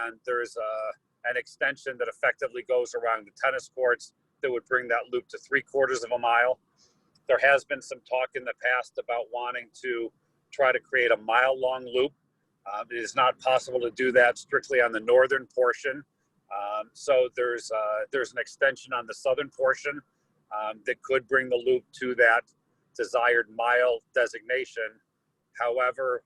and there's an extension that effectively goes around the tennis courts that would bring that loop to 3/4 mile. There has been some talk in the past about wanting to try to create a mile-long loop. It is not possible to do that strictly on the northern portion. So there's an extension on the southern portion that could bring the loop to that desired mile designation. However,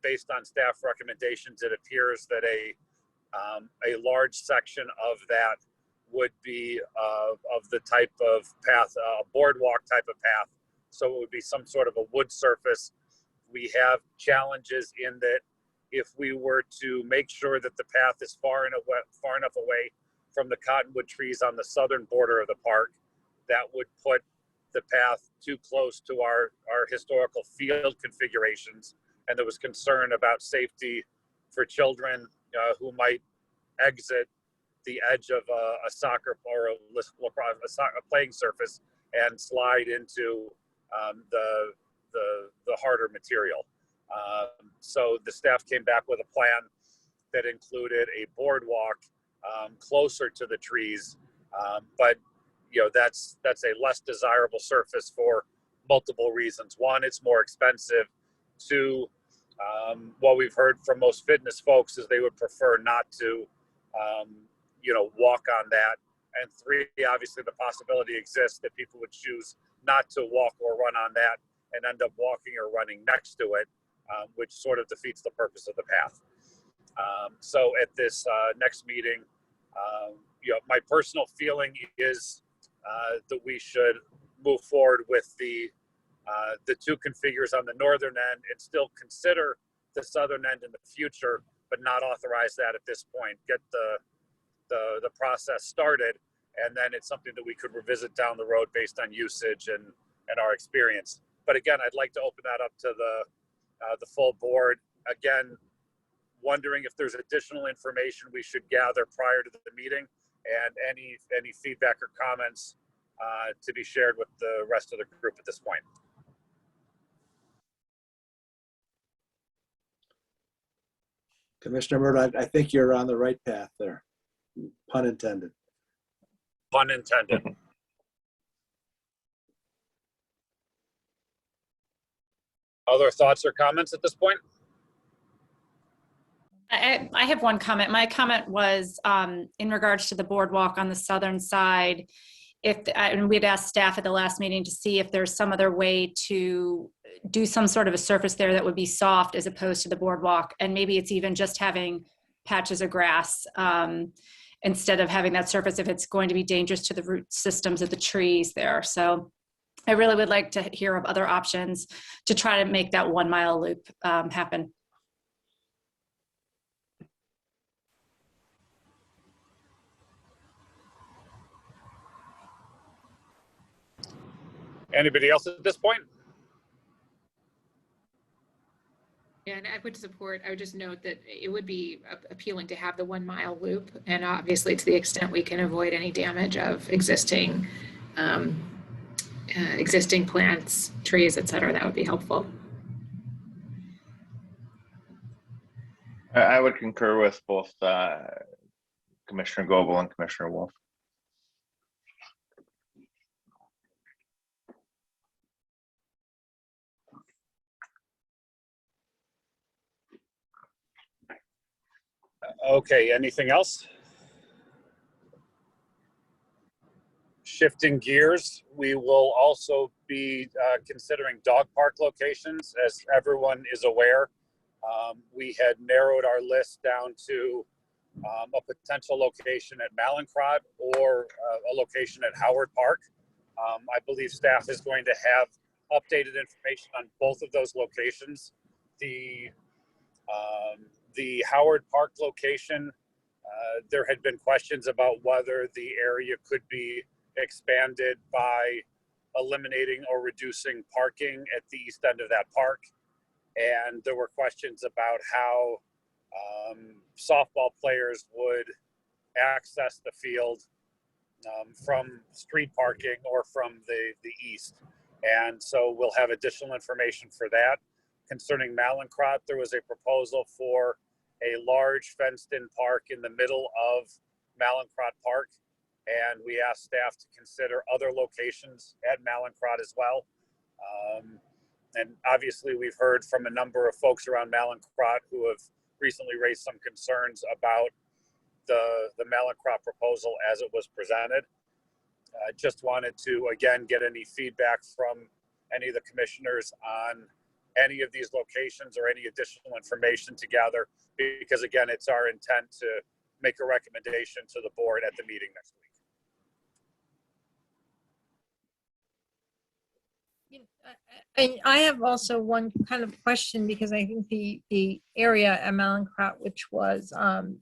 based on staff recommendations, it appears that a large section of that would be of the type of path, a boardwalk type of path. So it would be some sort of a wood surface. We have challenges in that if we were to make sure that the path is far enough away from the cottonwood trees on the southern border of the park, that would put the path too close to our historical field configurations. And there was concern about safety for children who might exit the edge of a soccer or a playing surface and slide into the harder material. So the staff came back with a plan that included a boardwalk closer to the trees, but that's a less desirable surface for multiple reasons. One, it's more expensive. Two, what we've heard from most fitness folks is they would prefer not to walk on that. And three, obviously the possibility exists that people would choose not to walk or run on that and end up walking or running next to it, which sort of defeats the purpose of the path. So at this next meeting, my personal feeling is that we should move forward with the two configures on the northern end and still consider the southern end in the future, but not authorize that at this point. Get the process started, and then it's something that we could revisit down the road based on usage and our experience. But again, I'd like to open that up to the full board. Again, wondering if there's additional information we should gather prior to the meeting, and any feedback or comments to be shared with the rest of the group at this point. Commissioner Murdo, I think you're on the right path there. Pun intended. Pun intended. Other thoughts or comments at this point? I have one comment. My comment was in regards to the boardwalk on the southern side. And we'd asked staff at the last meeting to see if there's some other way to do some sort of a surface there that would be soft as opposed to the boardwalk. And maybe it's even just having patches of grass instead of having that surface if it's going to be dangerous to the root systems of the trees there. So I really would like to hear of other options to try to make that 1 mile loop happen. Anybody else at this point? And I would support, I would just note that it would be appealing to have the 1 mile loop. And obviously to the extent we can avoid any damage of existing plants, trees, et cetera, that would be helpful. I would concur with both Commissioner Goebel and Commissioner Wolf. Okay, anything else? Shifting gears, we will also be considering dog park locations. As everyone is aware, we had narrowed our list down to a potential location at Mallinckrodt or a location at Howard Park. I believe staff is going to have updated information on both of those locations. The Howard Park location, there had been questions about whether the area could be expanded by eliminating or reducing parking at the east end of that park. And there were questions about how softball players would access the field from street parking or from the east. And so we'll have additional information for that. Concerning Mallinckrodt, there was a proposal for a large fenced-in park in the middle of Mallinckrodt Park, and we asked staff to consider other locations at Mallinckrodt as well. And obviously, we've heard from a number of folks around Mallinckrodt who have recently raised some concerns about the Mallinckrodt proposal as it was presented. I just wanted to, again, get any feedback from any of the commissioners on any of these locations or any additional information to gather, because again, it's our intent to make a recommendation to the board at the meeting next week. I have also one kind of question, because I think the area at Mallinckrodt, which was, and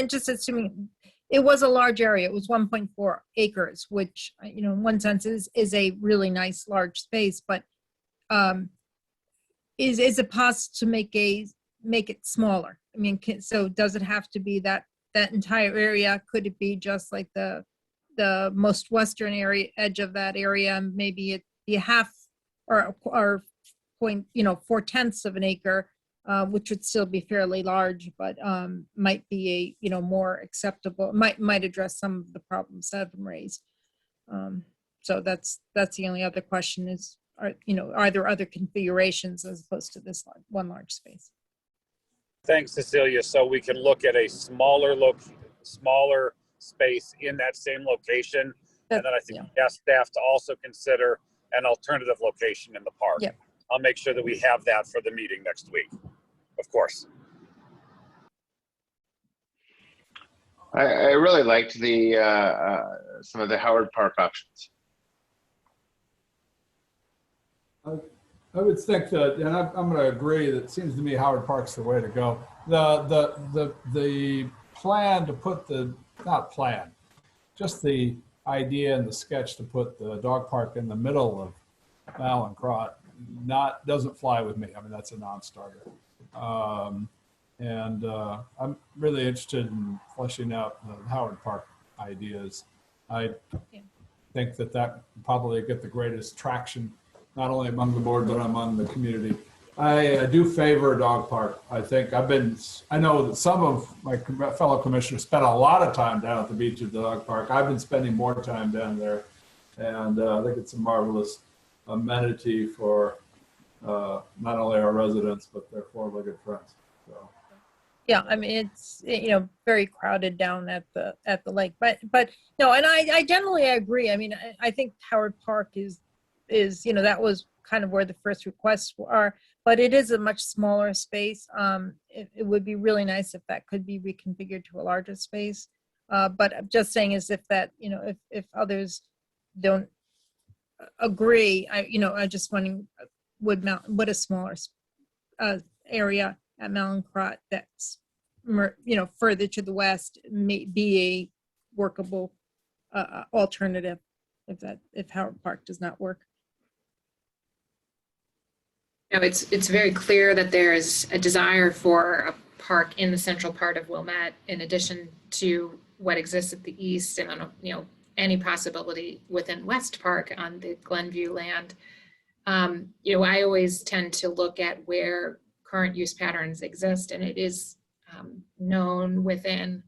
just assuming it was a large area, it was 1.4 acres, which, in one sense is a really nice large space, but is it possible to make it smaller? I mean, so does it have to be that entire area? Could it be just like the most western edge of that area, and maybe it be half or 4/10 of an acre, which would still be fairly large, but might be a more acceptable, might address some of the problems that have been raised. So that's the only other question is, are there other configurations as opposed to this one large space? Thanks, Cecilia. So we can look at a smaller space in that same location. And then I think we asked staff to also consider an alternative location in the park. Yep. I'll make sure that we have that for the meeting next week, of course. I really liked the some of the Howard Park options. I would think that, and I'm going to agree that it seems to me Howard Park's the way to go. The plan to put not plan, just the idea and the sketch to put the dog park in the middle of Malincrot doesn't fly with me. I mean, that's a non-starter. I'm really interested in fleshing out the Howard Park ideas. I think that probably get the greatest traction, not only among the board, but among the community. I do favor a dog park. I know that some of my fellow commissioners spend a lot of time down at the beach at the dog park. I've been spending more time down there. And I think it's a marvelous amenity for not only our residents, but their four-legged friends. So. Yeah, I mean, it's, very crowded down at the lake, but no, and I generally agree. I mean, I think Howard Park is, that was kind of where the first requests are, but it is a much smaller space. It would be really nice if that could be reconfigured to a larger space. But I'm just saying is if that, if others don't agree, I just wondering would a smaller area at Malincrot that's further to the west may be a workable alternative if Howard Park does not work. It's very clear that there is a desire for a park in the central part of Wilmette, in addition to what exists at the east, and any possibility within West Park on the Glenview land. I always tend to look at where current use patterns exist, and it is known within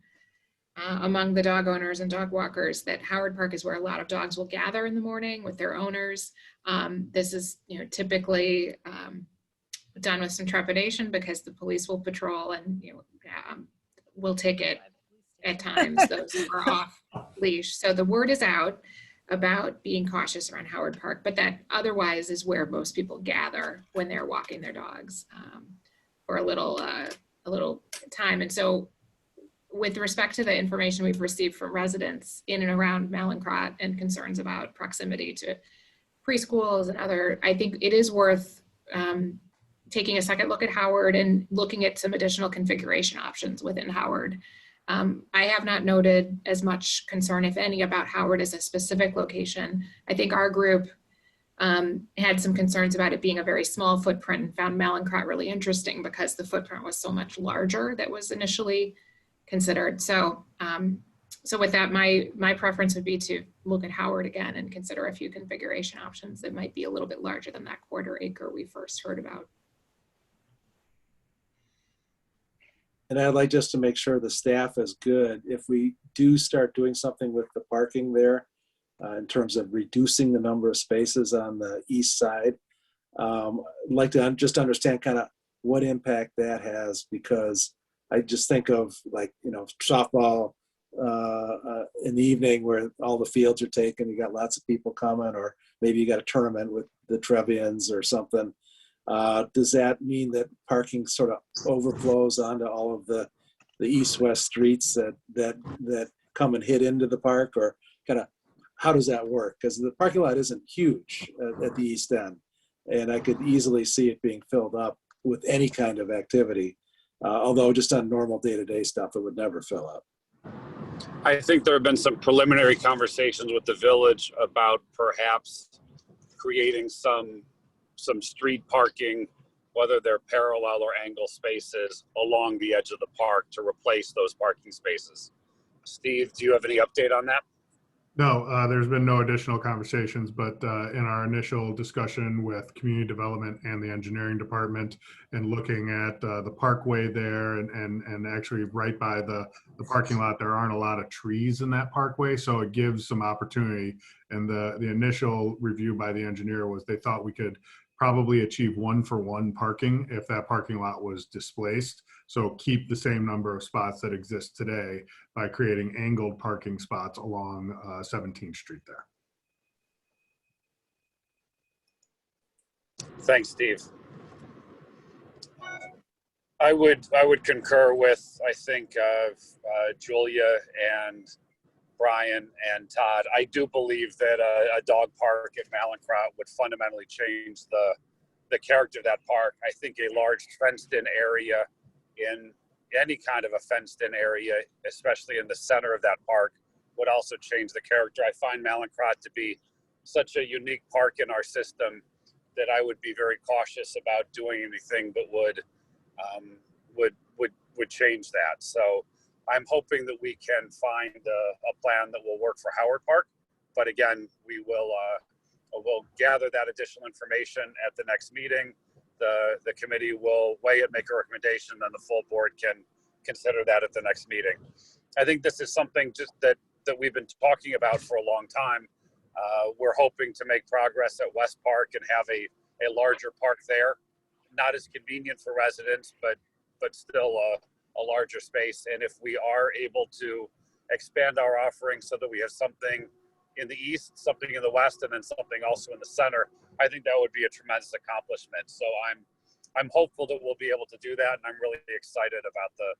among the dog owners and dog walkers that Howard Park is where a lot of dogs will gather in the morning with their owners. This is typically done with some trepidation because the police will patrol and will ticket at times those who are off leash. So the word is out about being cautious around Howard Park, but that otherwise is where most people gather when they're walking their dogs for a little time. And so with respect to the information we've received from residents in and around Malincrot and concerns about proximity to preschools and other, I think it is worth taking a second look at Howard and looking at some additional configuration options within Howard. I have not noted as much concern, if any, about Howard as a specific location. I think our group had some concerns about it being a very small footprint and found Malincrot really interesting because the footprint was so much larger that was initially considered. So with that, my preference would be to look at Howard again and consider a few configuration options that might be a little bit larger than that quarter acre we first heard about. And I'd like just to make sure the staff is good. If we do start doing something with the parking there, in terms of reducing the number of spaces on the east side, I'd like to just understand kind of what impact that has, because I just think of softball in the evening where all the fields are taken, you got lots of people coming, or maybe you got a tournament with the Trevians or something. Does that mean that parking sort of overflows onto all of the east-west streets that come and hit into the park, or kind of how does that work? Because the parking lot isn't huge at the east end, and I could easily see it being filled up with any kind of activity. Although just on normal day-to-day stuff, it would never fill up. I think there have been some preliminary conversations with the village about perhaps creating some street parking, whether they're parallel or angle spaces along the edge of the park to replace those parking spaces. Steve, do you have any update on that? No, there's been no additional conversations, but in our initial discussion with community development and the engineering department and looking at the parkway there and actually right by the parking lot, there aren't a lot of trees in that parkway. So it gives some opportunity. And the initial review by the engineer was they thought we could probably achieve 1-for-1 parking if that parking lot was displaced. So keep the same number of spots that exist today by creating angled parking spots along 17th Street there. Thanks, Steve. I would concur with, I think, Julia and Brian and Todd. I do believe that a dog park at Malincrot would fundamentally change the character of that park. I think a large fenced-in area, in any kind of a fenced-in area, especially in the center of that park, would also change the character. I find Malincrot to be such a unique park in our system that I would be very cautious about doing anything that would change that. So I'm hoping that we can find a plan that will work for Howard Park. But again, we'll gather that additional information at the next meeting. The committee will weigh it, make a recommendation, then the full board can consider that at the next meeting. I think this is something just that we've been talking about for a long time. We're hoping to make progress at West Park and have a larger park there. Not as convenient for residents, but still a larger space. And if we are able to expand our offerings so that we have something in the east, something in the west, and then something also in the center, I think that would be a tremendous accomplishment. So I'm hopeful that we'll be able to do that, and I'm really excited about the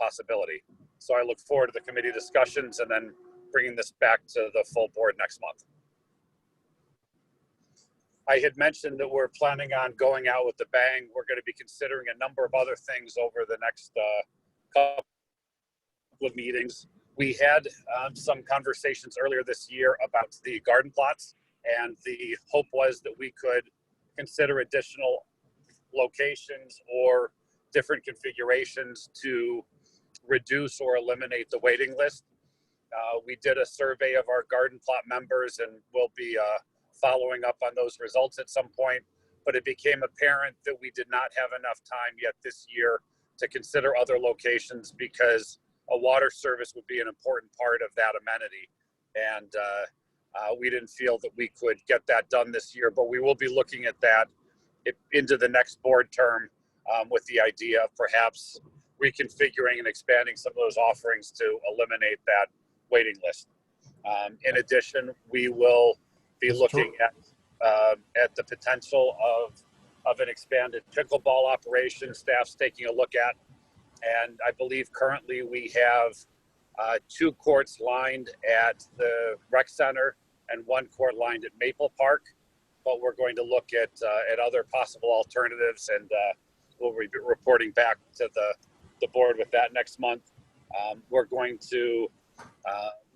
possibility. So I look forward to the committee discussions and then bringing this back to the full board next month. I had mentioned that we're planning on going out with a bang. We're going to be considering a number of other things over the next couple of meetings. We had some conversations earlier this year about the garden plots, and the hope was that we could consider additional locations or different configurations to reduce or eliminate the waiting list. We did a survey of our garden plot members, and we'll be following up on those results at some point, but it became apparent that we did not have enough time yet this year to consider other locations because a water service would be an important part of that amenity. And we didn't feel that we could get that done this year, but we will be looking at that into the next board term with the idea of perhaps reconfiguring and expanding some of those offerings to eliminate that waiting list. In addition, we will be looking at the potential of an expanded pickleball operation. Staff's taking a look at, and I believe currently we have 2 courts lined at the rec center and 1 court lined at Maple Park, but we're going to look at other possible alternatives, and we'll be reporting back to the board with that next month. We're going to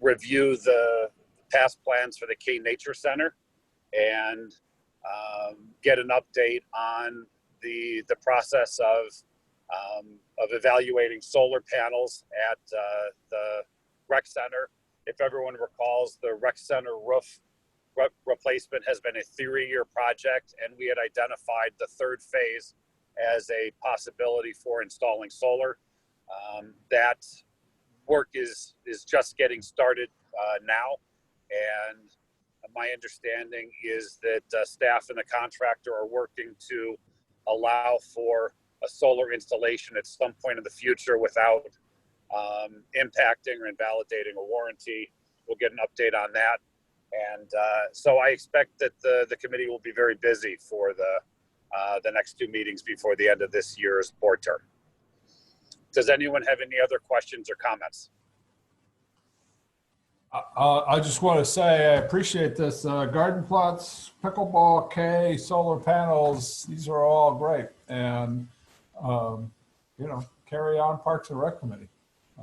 review the past plans for the K Nature Center and get an update on the process of evaluating solar panels at the rec center. If everyone recalls, the rec center roof replacement has been a 3-year project, and we had identified the 3rd phase as a possibility for installing solar. That work is just getting started now, and my understanding is that staff and the contractor are working to allow for a solar installation at some point in the future without impacting or invalidating a warranty. We'll get an update on that. And so I expect that the committee will be very busy for the next 2 meetings before the end of this year's board term. Does anyone have any other questions or comments? I just want to say I appreciate this. Garden plots, pickleball, K, solar panels, these are all great. And, carry on Parks and Rec Committee.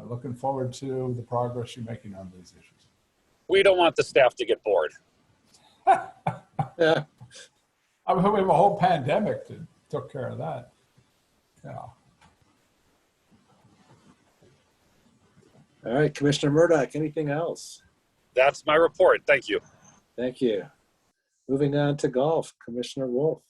Looking forward to the progress you're making on these issues. We don't want the staff to get bored. Yeah. I mean, we have a whole pandemic that took care of that. Yeah. All right, Commissioner Murdoch, anything else? That's my report. Thank you. Thank you. Moving on to golf, Commissioner Wolf.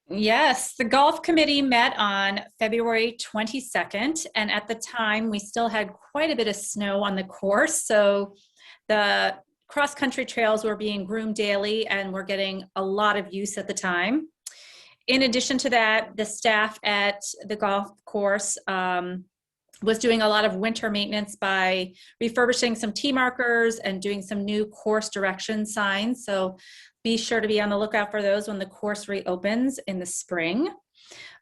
Yes, the golf committee met on February 22nd, and at the time we still had quite a bit of snow on the course, so the cross-country trails were being groomed daily and were getting a lot of use at the time. In addition to that, the staff at the golf course was doing a lot of winter maintenance by refurbishing some T markers and doing some new course direction signs. So be sure to be on the lookout for those when the course reopens in the spring.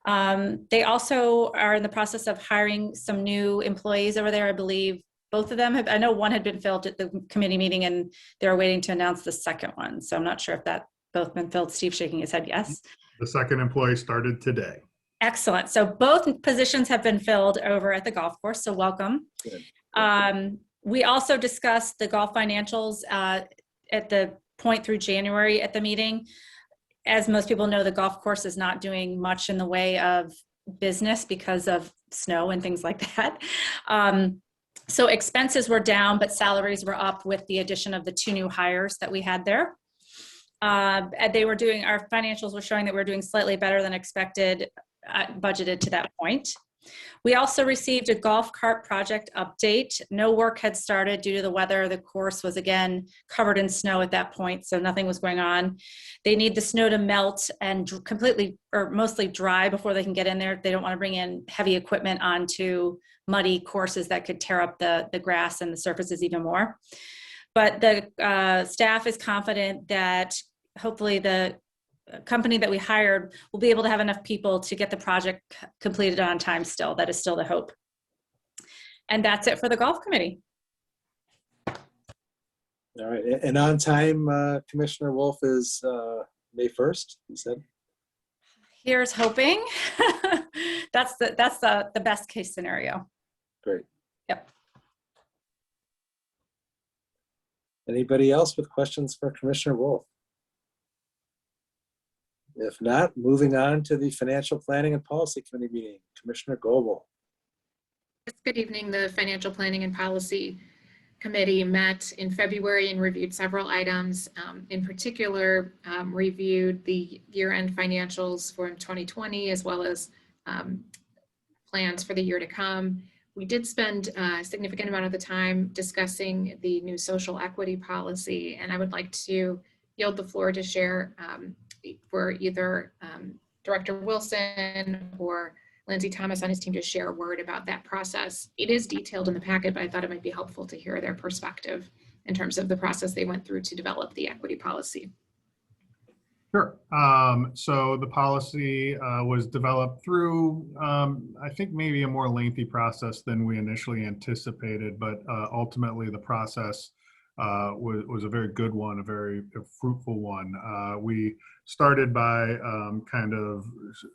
They also are in the process of hiring some new employees over there. I believe both of them have, I know one had been filled at the committee meeting and they're waiting to announce the second one. So I'm not sure if that both been filled. Steve shaking his head, yes. The second employee started today. Excellent. So both positions have been filled over at the golf course. So welcome. We also discussed the golf financials at the point through January at the meeting. As most people know, the golf course is not doing much in the way of business because of snow and things like that. So expenses were down, but salaries were up with the addition of the 2 new hires that we had there. And they were doing, our financials were showing that we're doing slightly better than expected, budgeted to that point. We also received a golf cart project update. No work had started due to the weather. The course was again covered in snow at that point, so nothing was going on. They need the snow to melt and completely or mostly dry before they can get in there. They don't want to bring in heavy equipment onto muddy courses that could tear up the grass and the surfaces even more. But the staff is confident that hopefully the company that we hired will be able to have enough people to get the project completed on time still. That is still the hope. And that's it for the golf committee. All right, and on time, Commissioner Wolf is May 1st, you said? Here's hoping. That's the best case scenario. Great. Yep. Anybody else with questions for Commissioner Wolf? If not, moving on to the Financial Planning and Policy Committee meeting. Commissioner Goebel. Good evening. The Financial Planning and Policy Committee met in February and reviewed several items. In particular, reviewed the year-end financials for 2020 as well as plans for the year to come. We did spend a significant amount of the time discussing the new social equity policy, and I would like to yield the floor to share for either Director Wilson or Lindsay Thomas on his team to share a word about that process. It is detailed in the packet, but I thought it might be helpful to hear their perspective in terms of the process they went through to develop the equity policy. Sure. So the policy was developed through, I think maybe a more lengthy process than we initially anticipated, but ultimately the process was a very good one, a very fruitful one. We started by kind of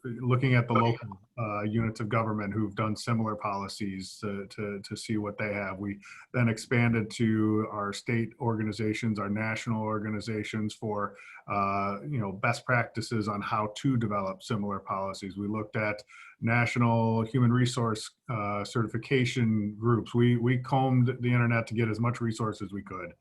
looking at the local units of government who've done similar policies to see what they have. We then expanded to our state organizations, our national organizations for best practices on how to develop similar policies. We looked at national human resource certification groups. We combed the internet to get as much resource as we could.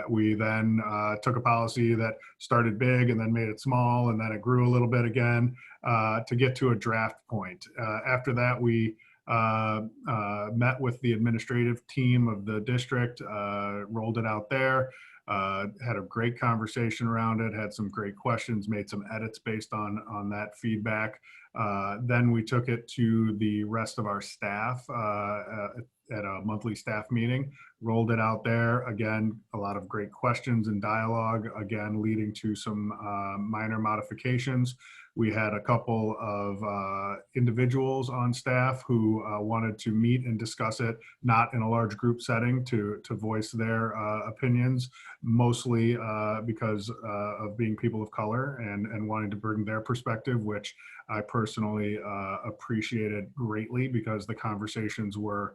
We then took a policy that started big and then made it small, and then it grew a little bit again to get to a draft point. After that, we met with the administrative team of the district, rolled it out there, had a great conversation around it, had some great questions, made some edits based on that feedback. Then we took it to the rest of our staff at a monthly staff meeting, rolled it out there. Again, a lot of great questions and dialogue, again, leading to some minor modifications. We had a couple of individuals on staff who wanted to meet and discuss it, not in a large group setting, to voice their opinions, mostly because of being people of color and wanting to bring their perspective, which I personally appreciated greatly because the conversations were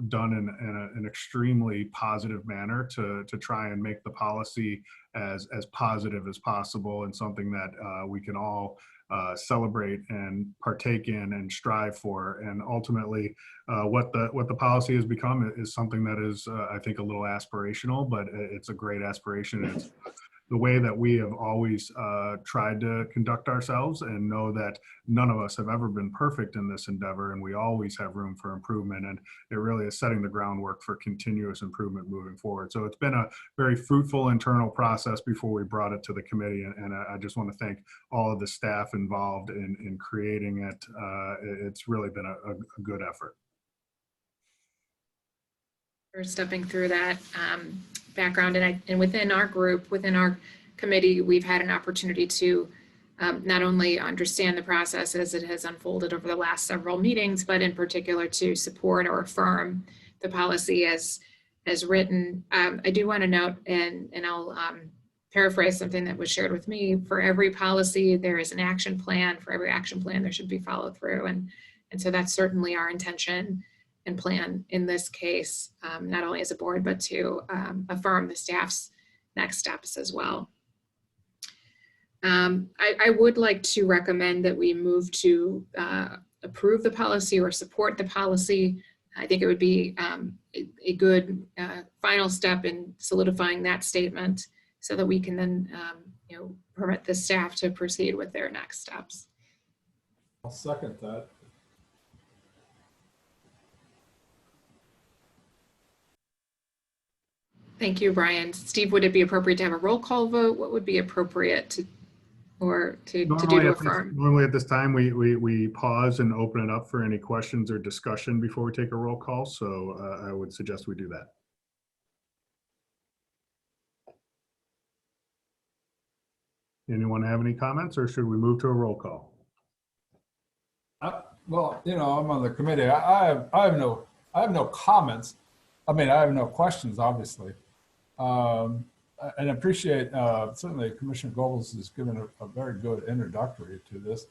done in an extremely positive manner to try and make the policy as positive as possible and something that we can all celebrate and partake in and strive for. And ultimately, what the policy has become is something that is, I think, a little aspirational, but it's a great aspiration. It's the way that we have always tried to conduct ourselves, and know that none of us have ever been perfect in this endeavor, and we always have room for improvement. And it really is setting the groundwork for continuous improvement moving forward. So it's been a very fruitful internal process before we brought it to the committee. And I just want to thank all of the staff involved in creating it. It's really been a good effort. for stepping through that background. And within our group, within our committee, we've had an opportunity to not only understand the process as it has unfolded over the last several meetings, but in particular to support or affirm the policy as written. I do want to note, and I'll paraphrase something that was shared with me. For every policy, there is an action plan. For every action plan, there should be follow through. And so that's certainly our intention and plan in this case, not only as a board, but to affirm the staff's next steps as well. I would like to recommend that we move to approve the policy or support the policy. I think it would be a good final step in solidifying that statement so that we can then permit the staff to proceed with their next steps. I'll second that. Thank you, Brian. Steve, would it be appropriate to have a roll call vote? What would be appropriate to do to affirm? Normally at this time, we pause and open it up for any questions or discussion before we take a roll call. So I would suggest we do that. Anyone have any comments, or should we move to a roll call? Well, I'm on the committee. I have no comments. I mean, I have no questions, obviously. And appreciate, certainly Commissioner Goebbels has given a very good introductory to this.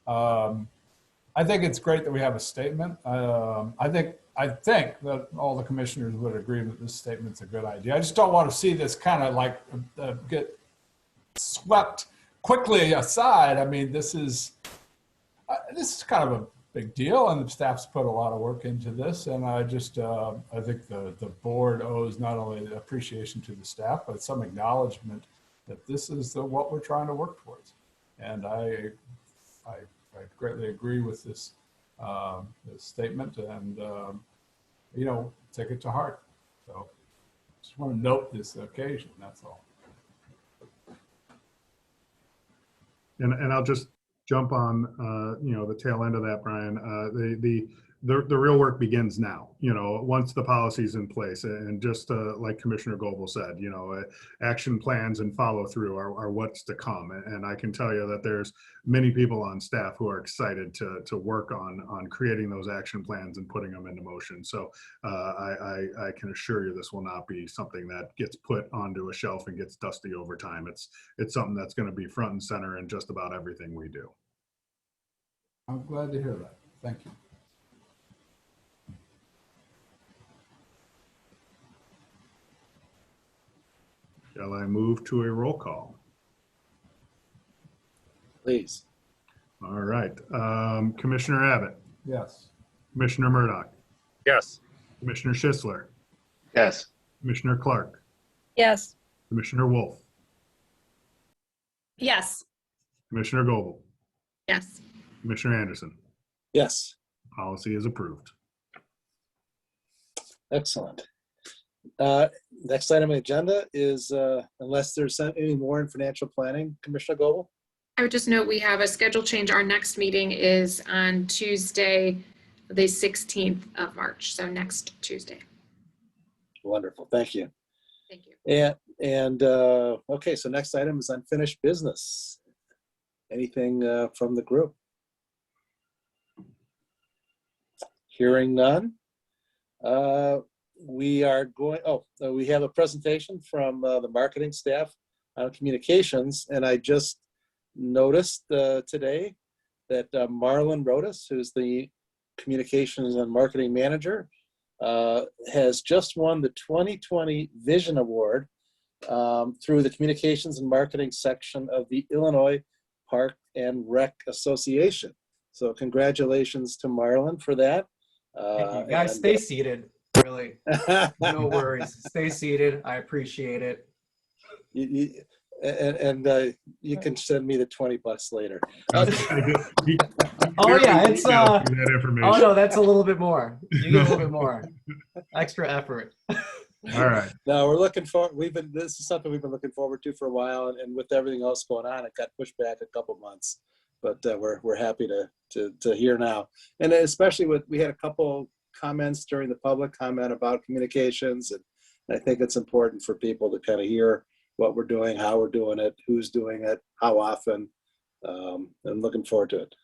I think it's great that we have a statement. I think that all the commissioners would agree that this statement's a good idea. I just don't want to see this kind of like get swept quickly aside. I mean, this is kind of a big deal, and the staff's put a lot of work into this. And I just, I think the board owes not only the appreciation to the staff, but some acknowledgement that this is what we're trying to work towards. And I greatly agree with this, this statement, and take it to heart. So just want to note this occasion, that's all. And I'll just jump on, the tail end of that, Brian. The real work begins now, once the policy's in place, and just like Commissioner Goebel said, action plans and follow through are what's to come. And I can tell you that there's many people on staff who are excited to work on creating those action plans and putting them into motion. So I can assure you this will not be something that gets put onto a shelf and gets dusty over time. It's something that's going to be front and center in just about everything we do. I'm glad to hear that. Thank you. Shall I move to a roll call? Please. All right. Commissioner Abbott. Yes. Commissioner Murdoch. Yes. Commissioner Schisler. Yes. Commissioner Clark. Yes. Commissioner Wolf. Yes. Commissioner Goebel. Yes. Commissioner Anderson. Yes. Policy is approved. Excellent. Next item on the agenda is, unless there's any more in financial planning, Commissioner Goebel? I would just note we have a schedule change. Our next meeting is on Tuesday, the 16th of March. So next Tuesday. Wonderful. Thank you. Thank you. Okay, so next item is unfinished business. Anything from the group? Hearing none. We are going, we have a presentation from the marketing staff on communications, and I just noticed today that Marlon Rodas, who's the communications and marketing manager, has just won the 2020 Vision Award through the communications and marketing section of the Illinois Park and Rec Association. So congratulations to Marlon for that. Thank you. Guys, stay seated. Really, no worries. Stay seated. I appreciate it. You can send me the $20 later. Oh yeah, it's oh no, that's a little bit more. You get a little bit more extra effort. All right. No, we're looking for. This is something we've been looking forward to for a while, and with everything else going on, it got pushed back a couple months. But we're happy to hear now, and especially we had a couple comments during the public comment about communications. And I think it's important for people to kind of hear what we're doing, how we're doing it, who's doing it, how often. I'm looking forward to it.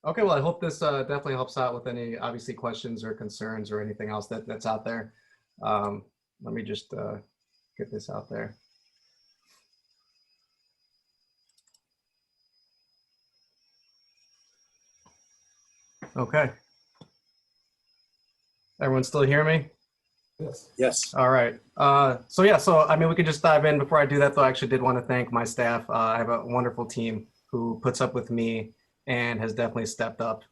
Okay, well, I hope this definitely helps out with any obviously questions or concerns or anything else that's out there. Let me just get this out there. Okay. Everyone still hear me? Yes. Yes. All right. So yeah, so I mean, we could just dive in. Before I do that, though, I actually did want to thank my staff. I have a wonderful team who puts up with me and has definitely stepped up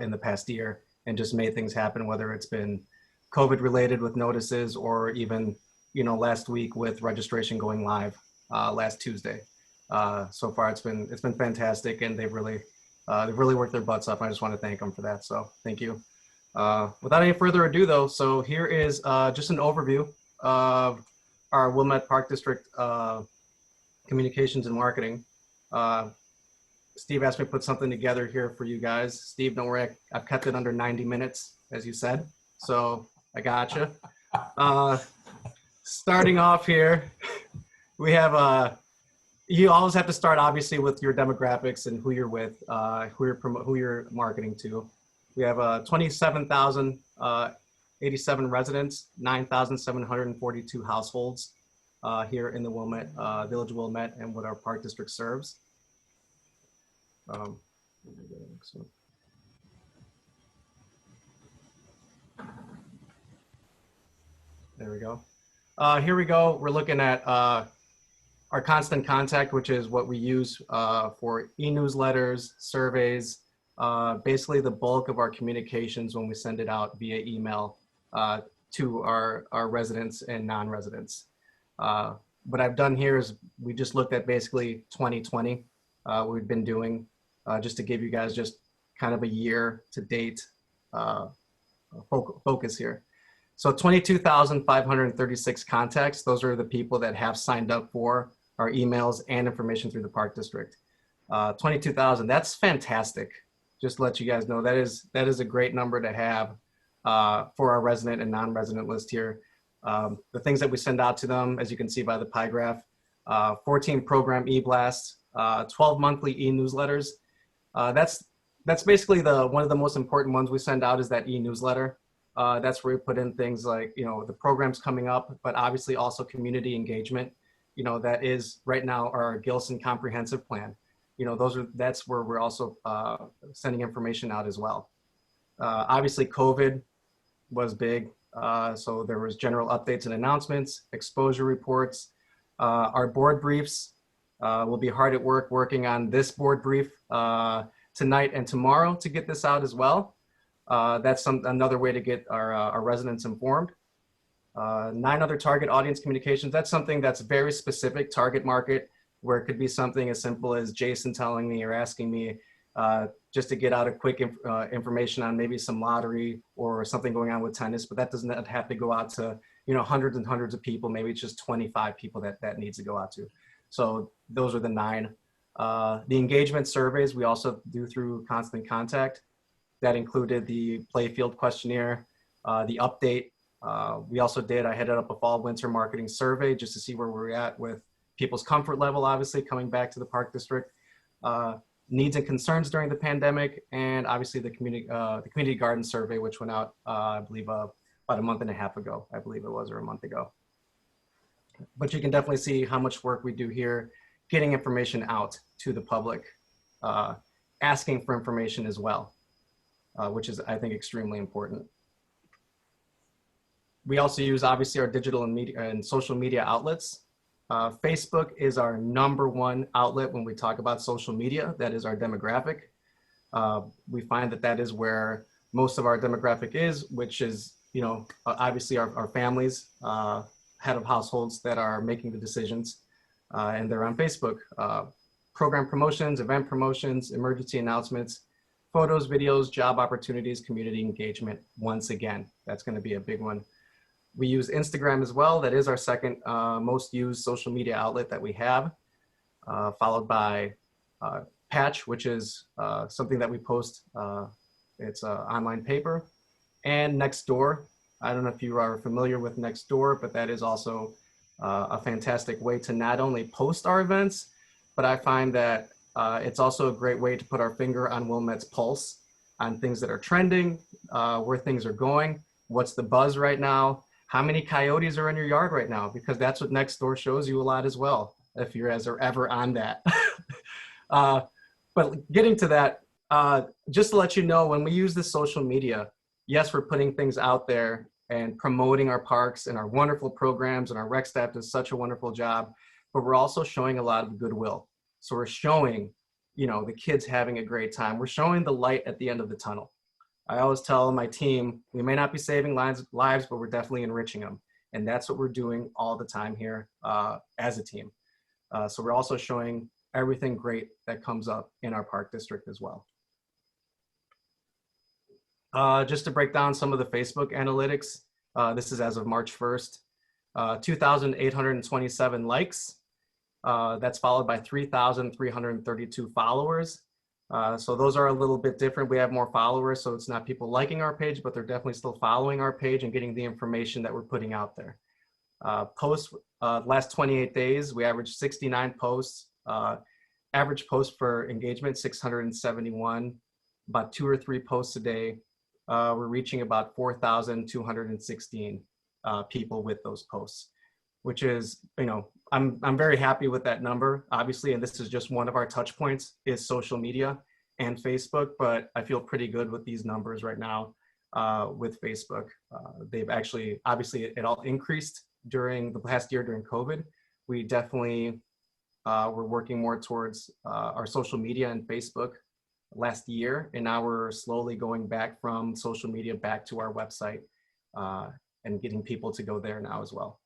in the past year and just made things happen, whether it's been COVID related with notices or even, you know, last week with registration going live last Tuesday. So far, it's been fantastic, and they've really worked their butts up. I just want to thank them for that. So thank you. Without any further ado, though, so here is just an overview of our Wilmette Park District communications and marketing. Steve asked me to put something together here for you guys. Steve, don't worry, I've kept it under 90 minutes, as you said, so I gotcha. Starting off here, we have you always have to start obviously with your demographics and who you're with, who you're marketing to. We have 27,087 residents, 9,742 households here in the Wilmette, Village of Wilmette, and what our park district serves. There we go. Here we go. We're looking at our constant contact, which is what we use for e-newsletters, surveys, basically the bulk of our communications when we send it out via email to our residents and non-residents. What I've done here is we just looked at basically 2020, what we've been doing, just to give you guys just kind of a year to date focus here. So 22,536 contacts. Those are the people that have signed up for our emails and information through the park district. 22,000, that's fantastic. Just to let you guys know, that is a great number to have for our resident and non-resident list here. The things that we send out to them, as you can see by the pie graph, 14 program e-blasts, 12 monthly e-newsletters. That's basically one of the most important ones we send out is that e-newsletter. That's where we put in things like, you know, the programs coming up, but obviously also community engagement. You know, that is right now our Gilson comprehensive plan. You know, that's where we're also sending information out as well. Obviously, COVID was big. So there was general updates and announcements, exposure reports. Our board briefs will be hard at work working on this board brief tonight and tomorrow to get this out as well. That's another way to get our residents informed. 9 other target audience communications. That's something that's very specific target market, where it could be something as simple as Jason telling me or asking me just to get out a quick information on maybe some lottery or something going on with tennis, but that doesn't have to go out to, you know, hundreds and hundreds of people. Maybe it's just 25 people that needs to go out to. So those are the 9. The engagement surveys we also do through Constant Contact. That included the playfield questionnaire, the update. I headed up a fall winter marketing survey just to see where we're at with people's comfort level, obviously coming back to the park district, needs and concerns during the pandemic, and obviously the community garden survey, which went out, I believe, about a month and a half ago, I believe it was, or a month ago. But you can definitely see how much work we do here, getting information out to the public, asking for information as well, which is, I think, extremely important. We also use, obviously, our digital and media and social media outlets. Facebook is our #1 outlet when we talk about social media. That is our demographic. We find that is where most of our demographic is, which is, you know, obviously our families, head of households that are making the decisions, and they're on Facebook. Program promotions, event promotions, emergency announcements, photos, videos, job opportunities, community engagement. Once again, that's going to be a big one. We use Instagram as well. That is our second most used social media outlet that we have, followed by Patch, which is something that we post. It's an online paper. and Nextdoor. I don't know if you are familiar with Nextdoor, but that is also a fantastic way to not only post our events, but I find that it's also a great way to put our finger on Wilmette's pulse, on things that are trending, where things are going, what's the buzz right now, how many coyotes are in your yard right now, because that's what Nextdoor shows you a lot as well, if you're ever on that. But getting to that, just to let you know, when we use the social media, yes, we're putting things out there and promoting our parks and our wonderful programs, and our rec staff does such a wonderful job, but we're also showing a lot of goodwill. So we're showing, you know, the kids having a great time. We're showing the light at the end of the tunnel. I always tell my team, we may not be saving lives, but we're definitely enriching them. And that's what we're doing all the time here as a team. So we're also showing everything great that comes up in our park district as well. Just to break down some of the Facebook analytics, this is as of March 1st, 2,827 likes. That's followed by 3,332 followers. So those are a little bit different. We have more followers, so it's not people liking our page, but they're definitely still following our page and getting the information that we're putting out there. Posts, last 28 days, we averaged 69 posts. Average post for engagement, 671, about 2 or 3 posts a day. We're reaching about 4,216 people with those posts, which is, you know, I'm very happy with that number, obviously, and this is just one of our touch points is social media and Facebook, but I feel pretty good with these numbers right now with Facebook. They've actually, obviously, it all increased during the past year during COVID. We definitely were working more towards our social media and Facebook last year, and now we're slowly going back from social media back to our website and getting people to go there now as well.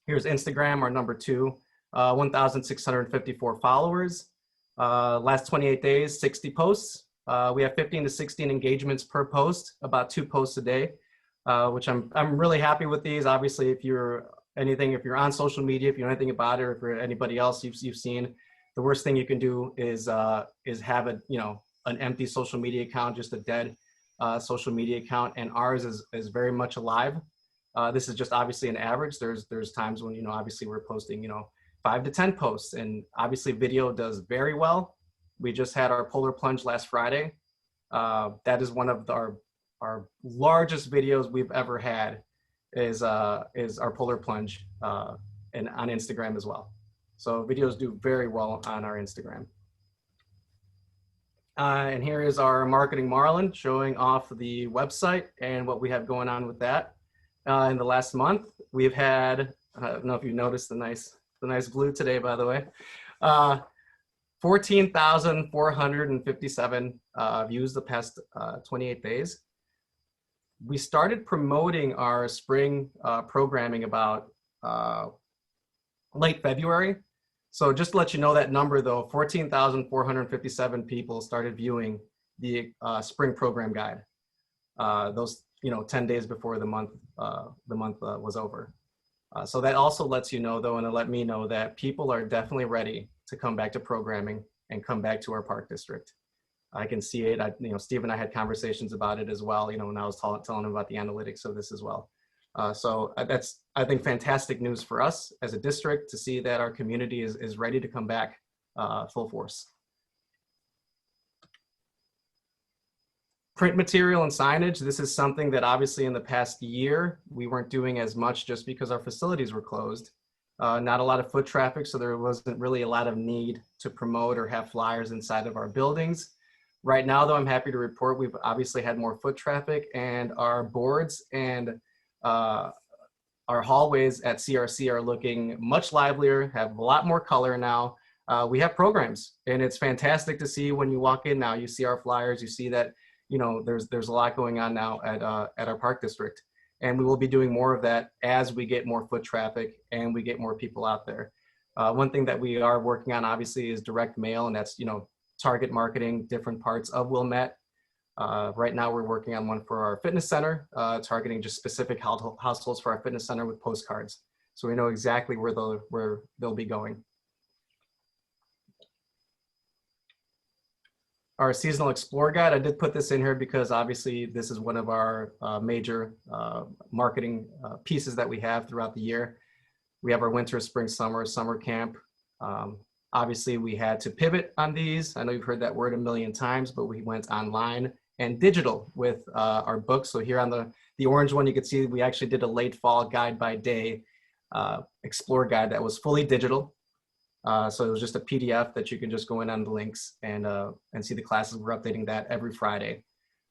Here's Instagram, our number 2, 1,654 followers. Last 28 days, 60 posts. We have 15 to 16 engagements per post, about 2 posts a day, which I'm really happy with these. Obviously, if you're on social media, if you know anything about it, or for anybody else you've seen, the worst thing you can do is have an empty social media account, just a dead social media account, and ours is very much alive. This is just obviously an average. There's times when, you know, obviously we're posting, 5 to 10 posts, and obviously video does very well. We just had our polar plunge last Friday. That is one of our largest videos we've ever had is our polar plunge and on Instagram as well. So videos do very well on our Instagram. And here is our marketing Marlin showing off the website and what we have going on with that. In the last month, we've had, I don't know if you noticed the nice blue today, by the way, 14,457 views the past 28 days. We started promoting our spring programming about late February. So just to let you know that number though, 14,457 people started viewing the spring program guide. Those 10 days before the month was over. So that also lets you know though, and it let me know that people are definitely ready to come back to programming and come back to our park district. I can see it. Steve and I had conversations about it as well, when I was telling him about the analytics of this as well. So that's, I think, fantastic news for us as a district to see that our community is ready to come back full force. Print material and signage. This is something that obviously in the past year, we weren't doing as much just because our facilities were closed. Not a lot of foot traffic, so there wasn't really a lot of need to promote or have flyers inside of our buildings. Right now, though, I'm happy to report we've obviously had more foot traffic, and our boards and our hallways at CRC are looking much livelier, have a lot more color now. We have programs, and it's fantastic to see when you walk in now. You see our flyers, you see that there's a lot going on now at our park district, and we will be doing more of that as we get more foot traffic and we get more people out there. One thing that we are working on obviously is direct mail, and that's target marketing different parts of Wilmette. Right now we're working on one for our fitness center, targeting just specific households for our fitness center with postcards, so we know exactly where they'll be going. our seasonal explore guide. I did put this in here because obviously this is one of our major marketing pieces that we have throughout the year. We have our winter, spring, summer camp. Obviously we had to pivot on these. I know you've heard that word a million times, but we went online and digital with our books. So here on the orange one, you can see we actually did a late fall guide by day explore guide that was fully digital. So it was just a PDF that you can just go in on the links and see the classes. We're updating that every Friday.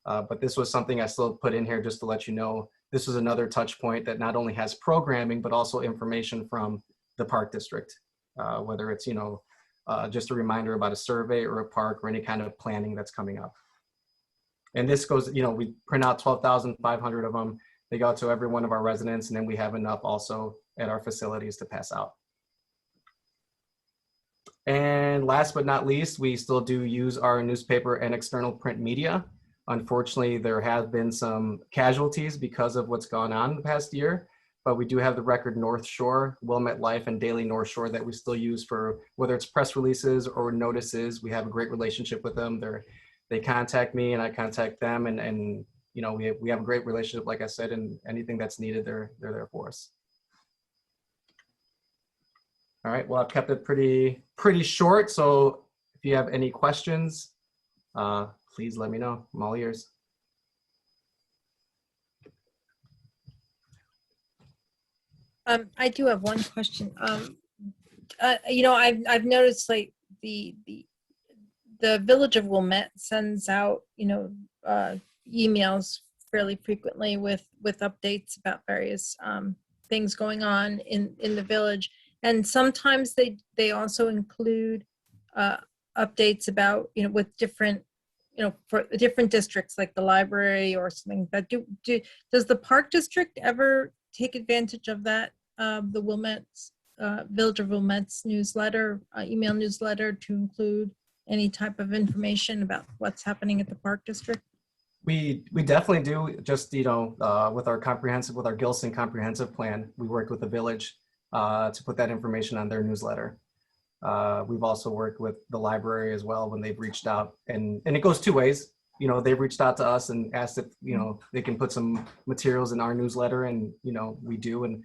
But this was something I still put in here just to let you know. This was another touch point that not only has programming, but also information from the park district, whether it's, just a reminder about a survey or a park or any kind of planning that's coming up. And this goes, we print out 12,500 of them. They go out to every one of our residents, and then we have enough also at our facilities to pass out. And last but not least, we still do use our newspaper and external print media. Unfortunately, there have been some casualties because of what's gone on in the past year, but we do have the Record North Shore, Wilmette Life, and Daily North Shore that we still use for whether it's press releases or notices. We have a great relationship with them. They contact me and I contact them, and we have a great relationship, like I said, and anything that's needed, they're there for us. All right, well, I've kept it pretty short. So if you have any questions, please let me know. I'm all ears. I do have one question. I've noticed like the Village of Wilmette sends out, emails fairly frequently with updates about various things going on in the village. And sometimes they also include updates about, with different, for different districts like the library or something. That does the Park District ever take advantage of that? The Wilmette's Village of Wilmette's newsletter, email newsletter, to include any type of information about what's happening at the Park District? We definitely do. Just with our Gilson comprehensive plan, we worked with the village to put that information on their newsletter. We've also worked with the library as well when they've reached out, and it goes two ways. They've reached out to us and asked if they can put some materials in our newsletter, and we do, and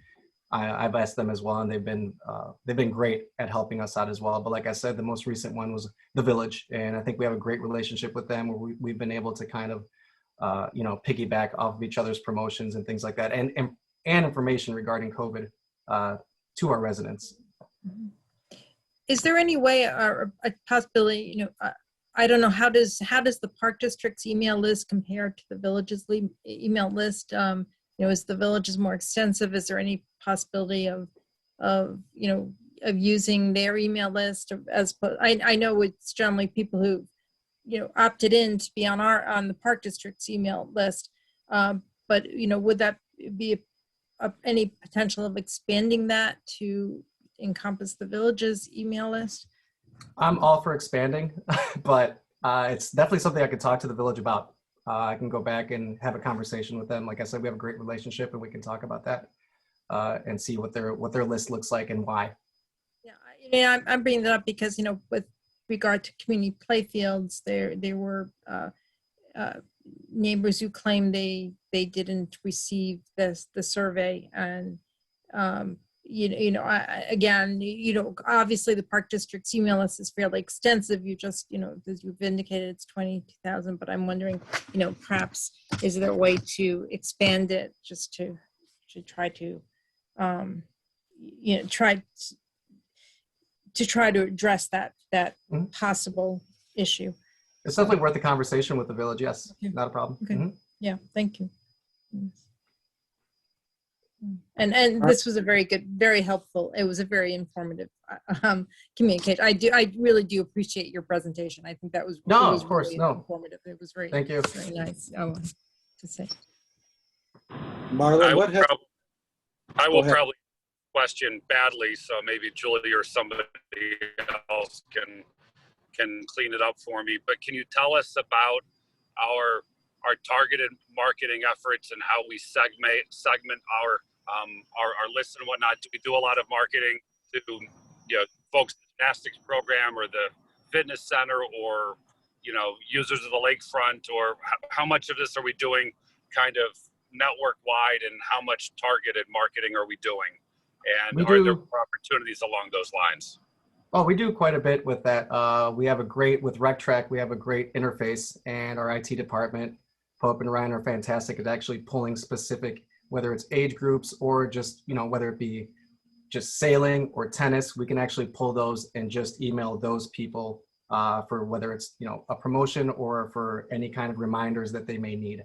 I've asked them as well, and they've been great at helping us out as well. But like I said, the most recent one was the village, and I think we have a great relationship with them where we've been able to kind of piggyback off of each other's promotions and things like that, and information regarding COVID to our residents. Is there any way or a possibility, I don't know, how does the Park District's email list compare to the village's email list? Is the village's more extensive? Is there any possibility of using their email list I know it's generally people who opted in to be on the Park District's email list, but would that be any potential of expanding that to encompass the village's email list? I'm all for expanding, but it's definitely something I could talk to the village about. I can go back and have a conversation with them. Like I said, we have a great relationship, and we can talk about that and see what their list looks like and why. Yeah, I'm bringing that up because with regard to community playfields, there were neighbors who claimed they didn't receive the survey, and obviously the Park District's email list is fairly extensive. You just, as you've indicated, it's 22,000, but I'm wondering, perhaps is there a way to expand it just to try to, try to address that possible issue. It's definitely worth the conversation with the village. Yes, okay. Not a problem. Okay. Mm-hmm. Yeah, thank you. And this was a very good, very helpful. It was a very informative communication. I really do appreciate your presentation. I think that was of course, really no. informative. It was very, thank you. Very nice to say. Marlon, I will probably question badly, so maybe Julie or somebody else can clean it up for me. But can you tell us about our targeted marketing efforts and how we segment our lists and whatnot? Do we do a lot of marketing to folks in the gymnastics program or the fitness center, or users of the lakefront, or how much of this are we doing kind of network wide, and how much targeted marketing are we doing? And are there opportunities along those lines? Oh, we do quite a bit with that. We have with RecTrack, we have a great interface, and our IT department, Pope and Ryan, are fantastic at actually pulling specific, whether it's age groups or just, whether it be just sailing or tennis, we can actually pull those and just email those people for whether it's, a promotion or for any kind of reminders that they may need.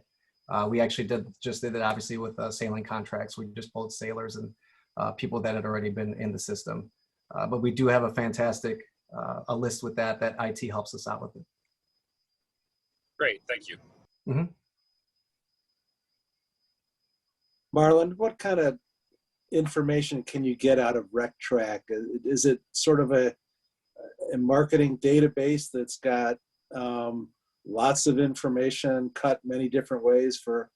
We actually did that obviously with sailing contracts. We just pulled sailors and people that had already been in the system. But we do have a fantastic a list with that IT helps us out with it. Great, thank you. Mm-hmm. Marlon, what kind of information can you get out of RecTrack? Is it sort of a marketing database that's got lots of information cut many different ways for,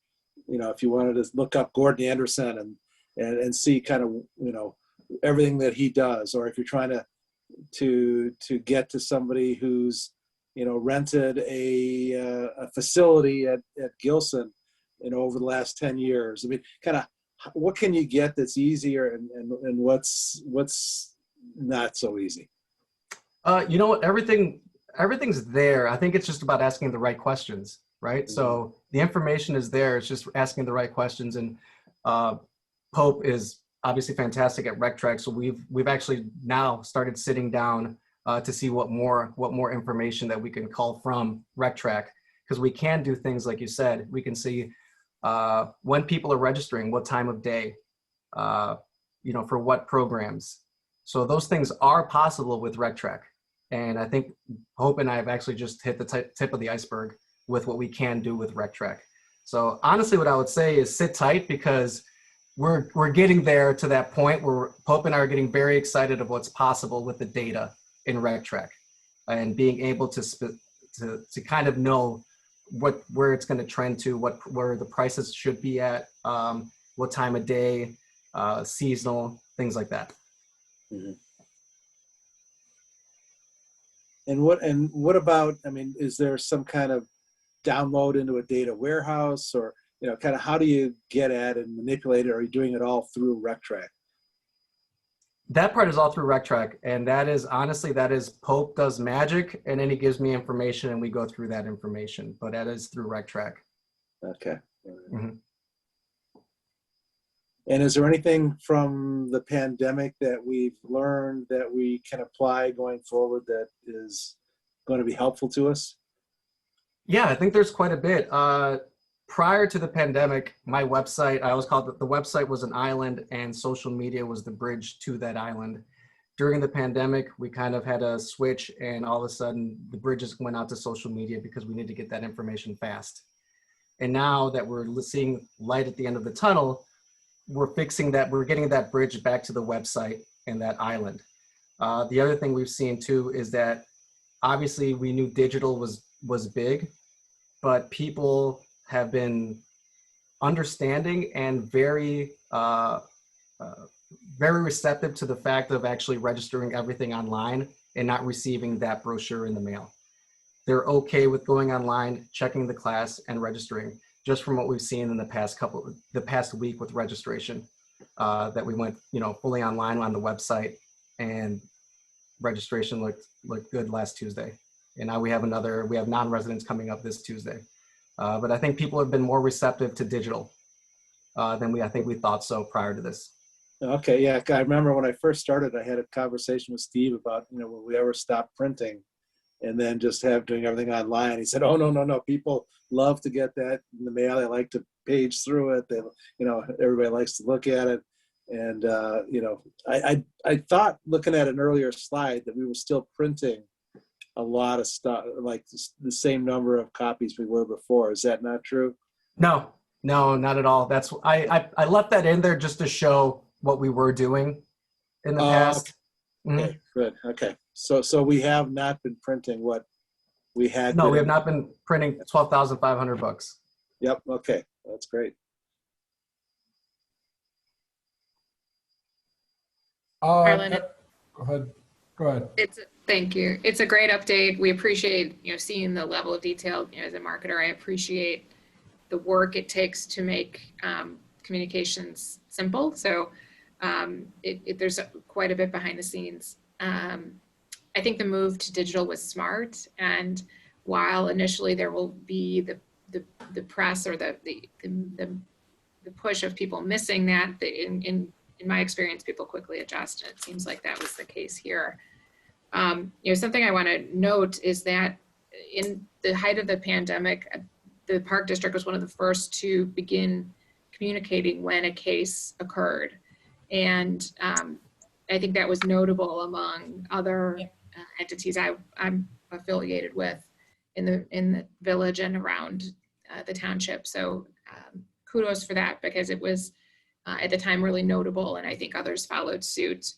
if you wanted to look up Gordon Anderson and see kind of, everything that he does, or if you're trying to get to somebody who's, rented a facility at Gilson, over the last 10 years. I mean, kind of what can you get that's easier and what's not so easy? Everything's there. I think it's just about asking the right questions, right? Mm-hmm. So the information is there. It's just asking the right questions. And Pope is obviously fantastic at RecTrack. So we've actually now started sitting down to see what more information that we can call from RecTrack, because we can do things like you said. We can see when people are registering, what time of day, for what programs. So those things are possible with RecTrack. And I think Hope and I have actually just hit the tip of the iceberg with what we can do with RecTrack. So honestly, what I would say is sit tight, because we're getting there to that point where Pope and I are getting very excited of what's possible with the data in RecTrack and being able to kind of know where it's going to trend to, where the prices should be at, what time of day, seasonal, things like that. Mm-hmm. And what about, I mean, is there some kind of download into a data warehouse, or, kind of how do you get at and manipulate it? Or are you doing it all through RecTrack? That part is all through RecTrack. And that is Pope does magic, and then he gives me information and we go through that information, but that is through RecTrack. Okay. Mm-hmm. And is there anything from the pandemic that we've learned that we can apply going forward that is going to be helpful to us? Yeah, I think there's quite a bit. Prior to the pandemic, my website, I always called it, the website was an island and social media was the bridge to that island. During the pandemic, we kind of had a switch, and all of a sudden the bridges went out to social media because we need to get that information fast. And now that we're seeing light at the end of the tunnel, we're fixing that, we're getting that bridge back to the website and that island. The other thing we've seen too is that obviously we knew digital was big, but people have been understanding and very receptive to the fact of actually registering everything online and not receiving that brochure in the mail. They're okay with going online, checking the class, and registering, just from what we've seen in the past week with registration, that we went, fully online on the website, and registration looked good last Tuesday. And now we have non-residents coming up this Tuesday. But I think people have been more receptive to digital than I think we thought so prior to this. Okay, yeah, I remember when I first started, I had a conversation with Steve about, will we ever stop printing and then just doing everything online? He said, oh, no, people love to get that in the mail. They like to page through it. They, everybody likes to look at it. And, I thought, looking at an earlier slide, that we were still printing a lot of stuff, like the same number of copies we were before. Is that not true? No, not at all. That's I left that in there just to show what we were doing in the past. Okay, Mm-hmm. Good. Okay, so we have not been printing what we had. No, we have not been printing 12,500 books. Yep. Okay, that's great. Marlon, Go ahead. it's Thank you. It's a great update. We appreciate, seeing the level of detail, as a marketer. I appreciate the work it takes to make communications simple. So there's quite a bit behind the scenes. I think the move to digital was smart. And while initially there will be the press or the push of people missing that, in my experience, people quickly adjust. And it seems like that was the case here. Something I want to note is that in the height of the pandemic, the Park District was one of the first to begin communicating when a case occurred. And I think that was notable among other entities I'm affiliated with in the village and around the township. So kudos for that, because it was at the time really notable, and I think others followed suit.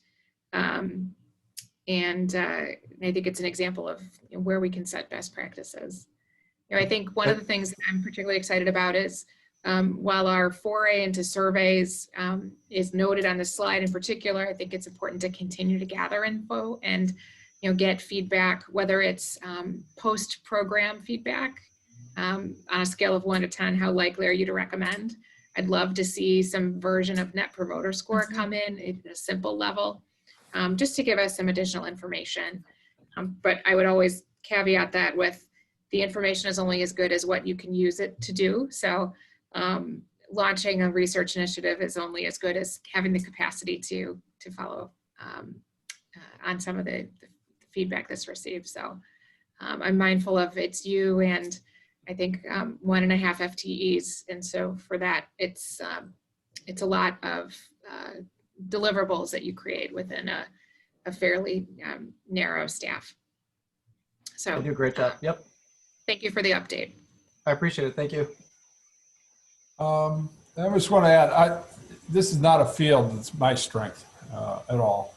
And I think it's an example of where we can set best practices. I think one of the things that I'm particularly excited about is while our foray into surveys is noted on this slide in particular, I think it's important to continue to gather info and get feedback, whether it's post-program feedback on a scale of 1 to 10, how likely are you to recommend? I'd love to see some version of Net Promoter Score come in at a simple level, just to give us some additional information. But I would always caveat that with the information is only as good as what you can use it to do. So launching a research initiative is only as good as having the capacity to follow on some of the feedback that's received. So I'm mindful of it's you and I think 1.5 FTEs. And so for that, it's a lot of deliverables that you create within a fairly narrow staff. So You do a great job. Yep. Thank you for the update. I appreciate it. Thank you. I just want to add, this is not a field that's my strength at all.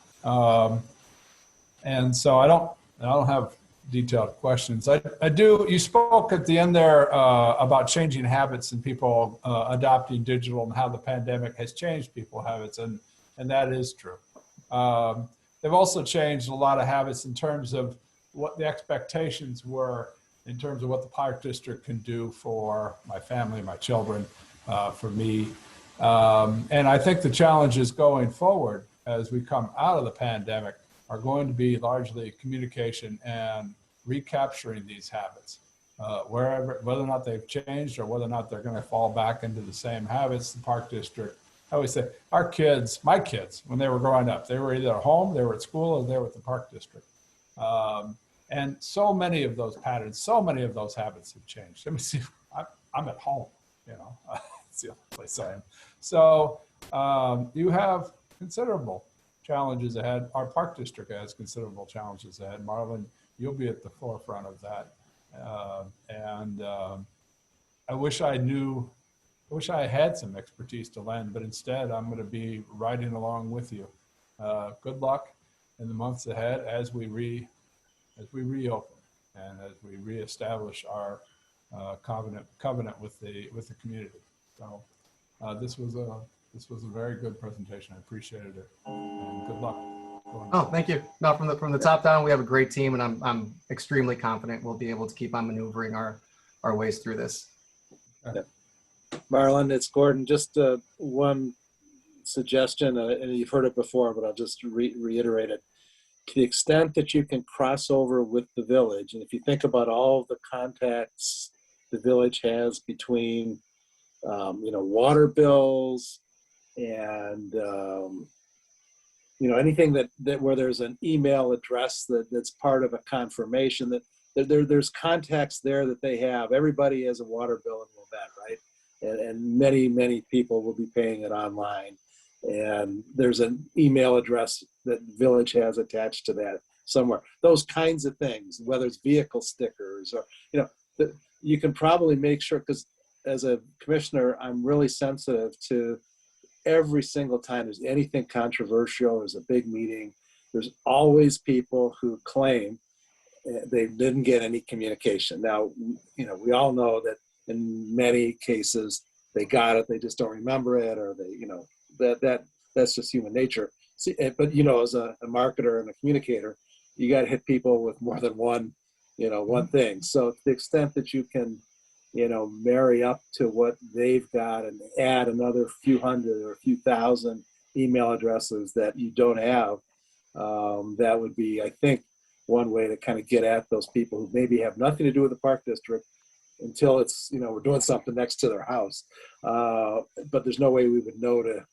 And so I don't have detailed questions. I do, you spoke at the end there about changing habits and people adopting digital and how the pandemic has changed people's habits, and that is true. They've also changed a lot of habits in terms of what the expectations were in terms of what the Park District can do for my family, my children, for me. And I think the challenges going forward as we come out of the pandemic are going to be largely communication and recapturing these habits. Whether or not they've changed or whether or not they're going to fall back into the same habits, the Park District, I always say, our kids, my kids, when they were growing up, they were either at home, they were at school, or they were at the Park District. And so many of those patterns, so many of those habits have changed. Let me see, I'm at home, it's the only place I am. So you have considerable challenges ahead. Our Park District has considerable challenges ahead. Marlon, you'll be at the forefront of that. I wish I had some expertise to lend, but instead I'm going to be riding along with you. Good luck in the months ahead as we reopen and as we reestablish our covenant with the community. So this was a very good presentation. I appreciated it, and good luck. Oh, thank you. No, from the top down, we have a great team, and I'm extremely confident we'll be able to keep on maneuvering our ways through this. Yeah. Marlon, it's Gordon. Just one suggestion, and you've heard it before, but I'll just reiterate it. To the extent that you can cross over with the village, and if you think about all of the contacts the village has between, water bills and, anything that where there's an email address that's part of a confirmation that there's contacts there that they have. Everybody has a water bill in Wilmette, right? And many people will be paying it online. And there's an email address that village has attached to that somewhere. Those kinds of things, whether it's vehicle stickers or, you can probably make sure, because as a commissioner, I'm really sensitive to every single time there's anything controversial, there's a big meeting, there's always people who claim they didn't get any communication. Now, we all know that in many cases they got it, they just don't remember it, or they, that's just human nature. But as a marketer and a communicator, you got to hit people with more than one, one thing. So to the extent that you can, marry up to what they've got and add another few hundred or a few thousand email addresses that you don't have, that would be, I think, one way to kind of get at those people who maybe have nothing to do with the park district until it's, we're doing something next to their house. But there's no way we would know to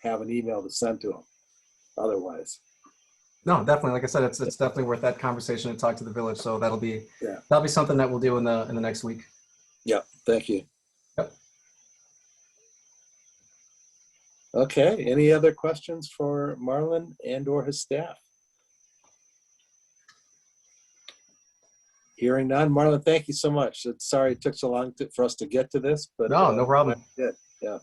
have an email to send to them otherwise. No, definitely. Like I said, it's definitely worth that conversation and talk to the village. So that'll be something that we'll do in the next week. Yeah, thank you. Yep. Okay, any other questions for Marlon and or his staff? Hearing none. Marlon, thank you so much. Sorry it took so long for us to get to this, but no problem. Yeah.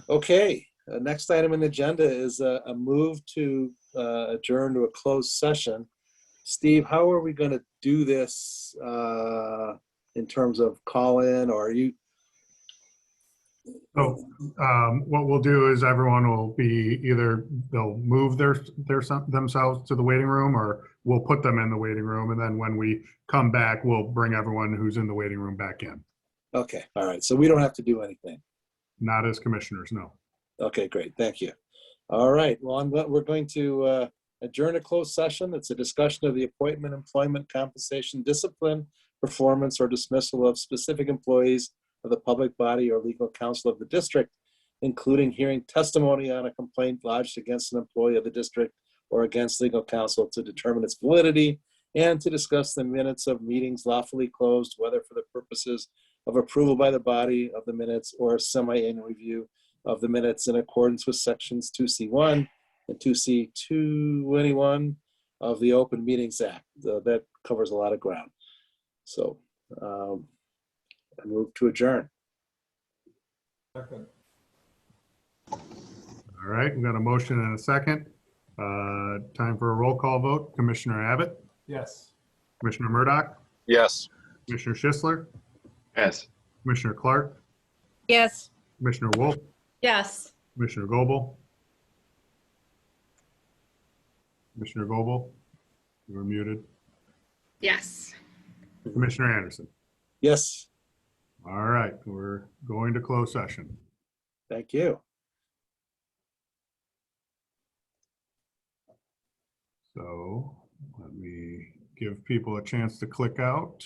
Okay, next item on the agenda is a move to adjourn to a closed session. Steve, how are we going to do this in terms of call-in, or are you? So what we'll do is everyone will be either they'll move themselves to the waiting room, or we'll put them in the waiting room. And then when we come back, we'll bring everyone who's in the waiting room back in. Okay. All right. So we don't have to do anything. Not as commissioners, no. Okay, great. Thank you. All right. Well, we're going to adjourn a closed session. It's a discussion of the appointment, employment, compensation, discipline, performance, or dismissal of specific employees of the public body or legal counsel of the district, including hearing testimony on a complaint lodged against an employee of the district or against legal counsel to determine its validity, and to discuss the minutes of meetings lawfully closed, whether for the purposes of approval by the body of the minutes or semi-annual review of the minutes in accordance with sections 2C1 and 2C221 of the Open Meetings Act. That covers a lot of ground. So I move to adjourn. Second. All right, we've got a motion and a second. Time for a roll call vote. Commissioner Abbott? Yes. Commissioner Murdoch? Yes. Commissioner Schisler? Yes. Commissioner Clark? Yes. Commissioner Wolf? Yes. Commissioner Goebel? Commissioner Goebel? You were muted. Yes. Commissioner Anderson? Yes. All right, we're going to close session. Thank you. So let me give people a chance to click out.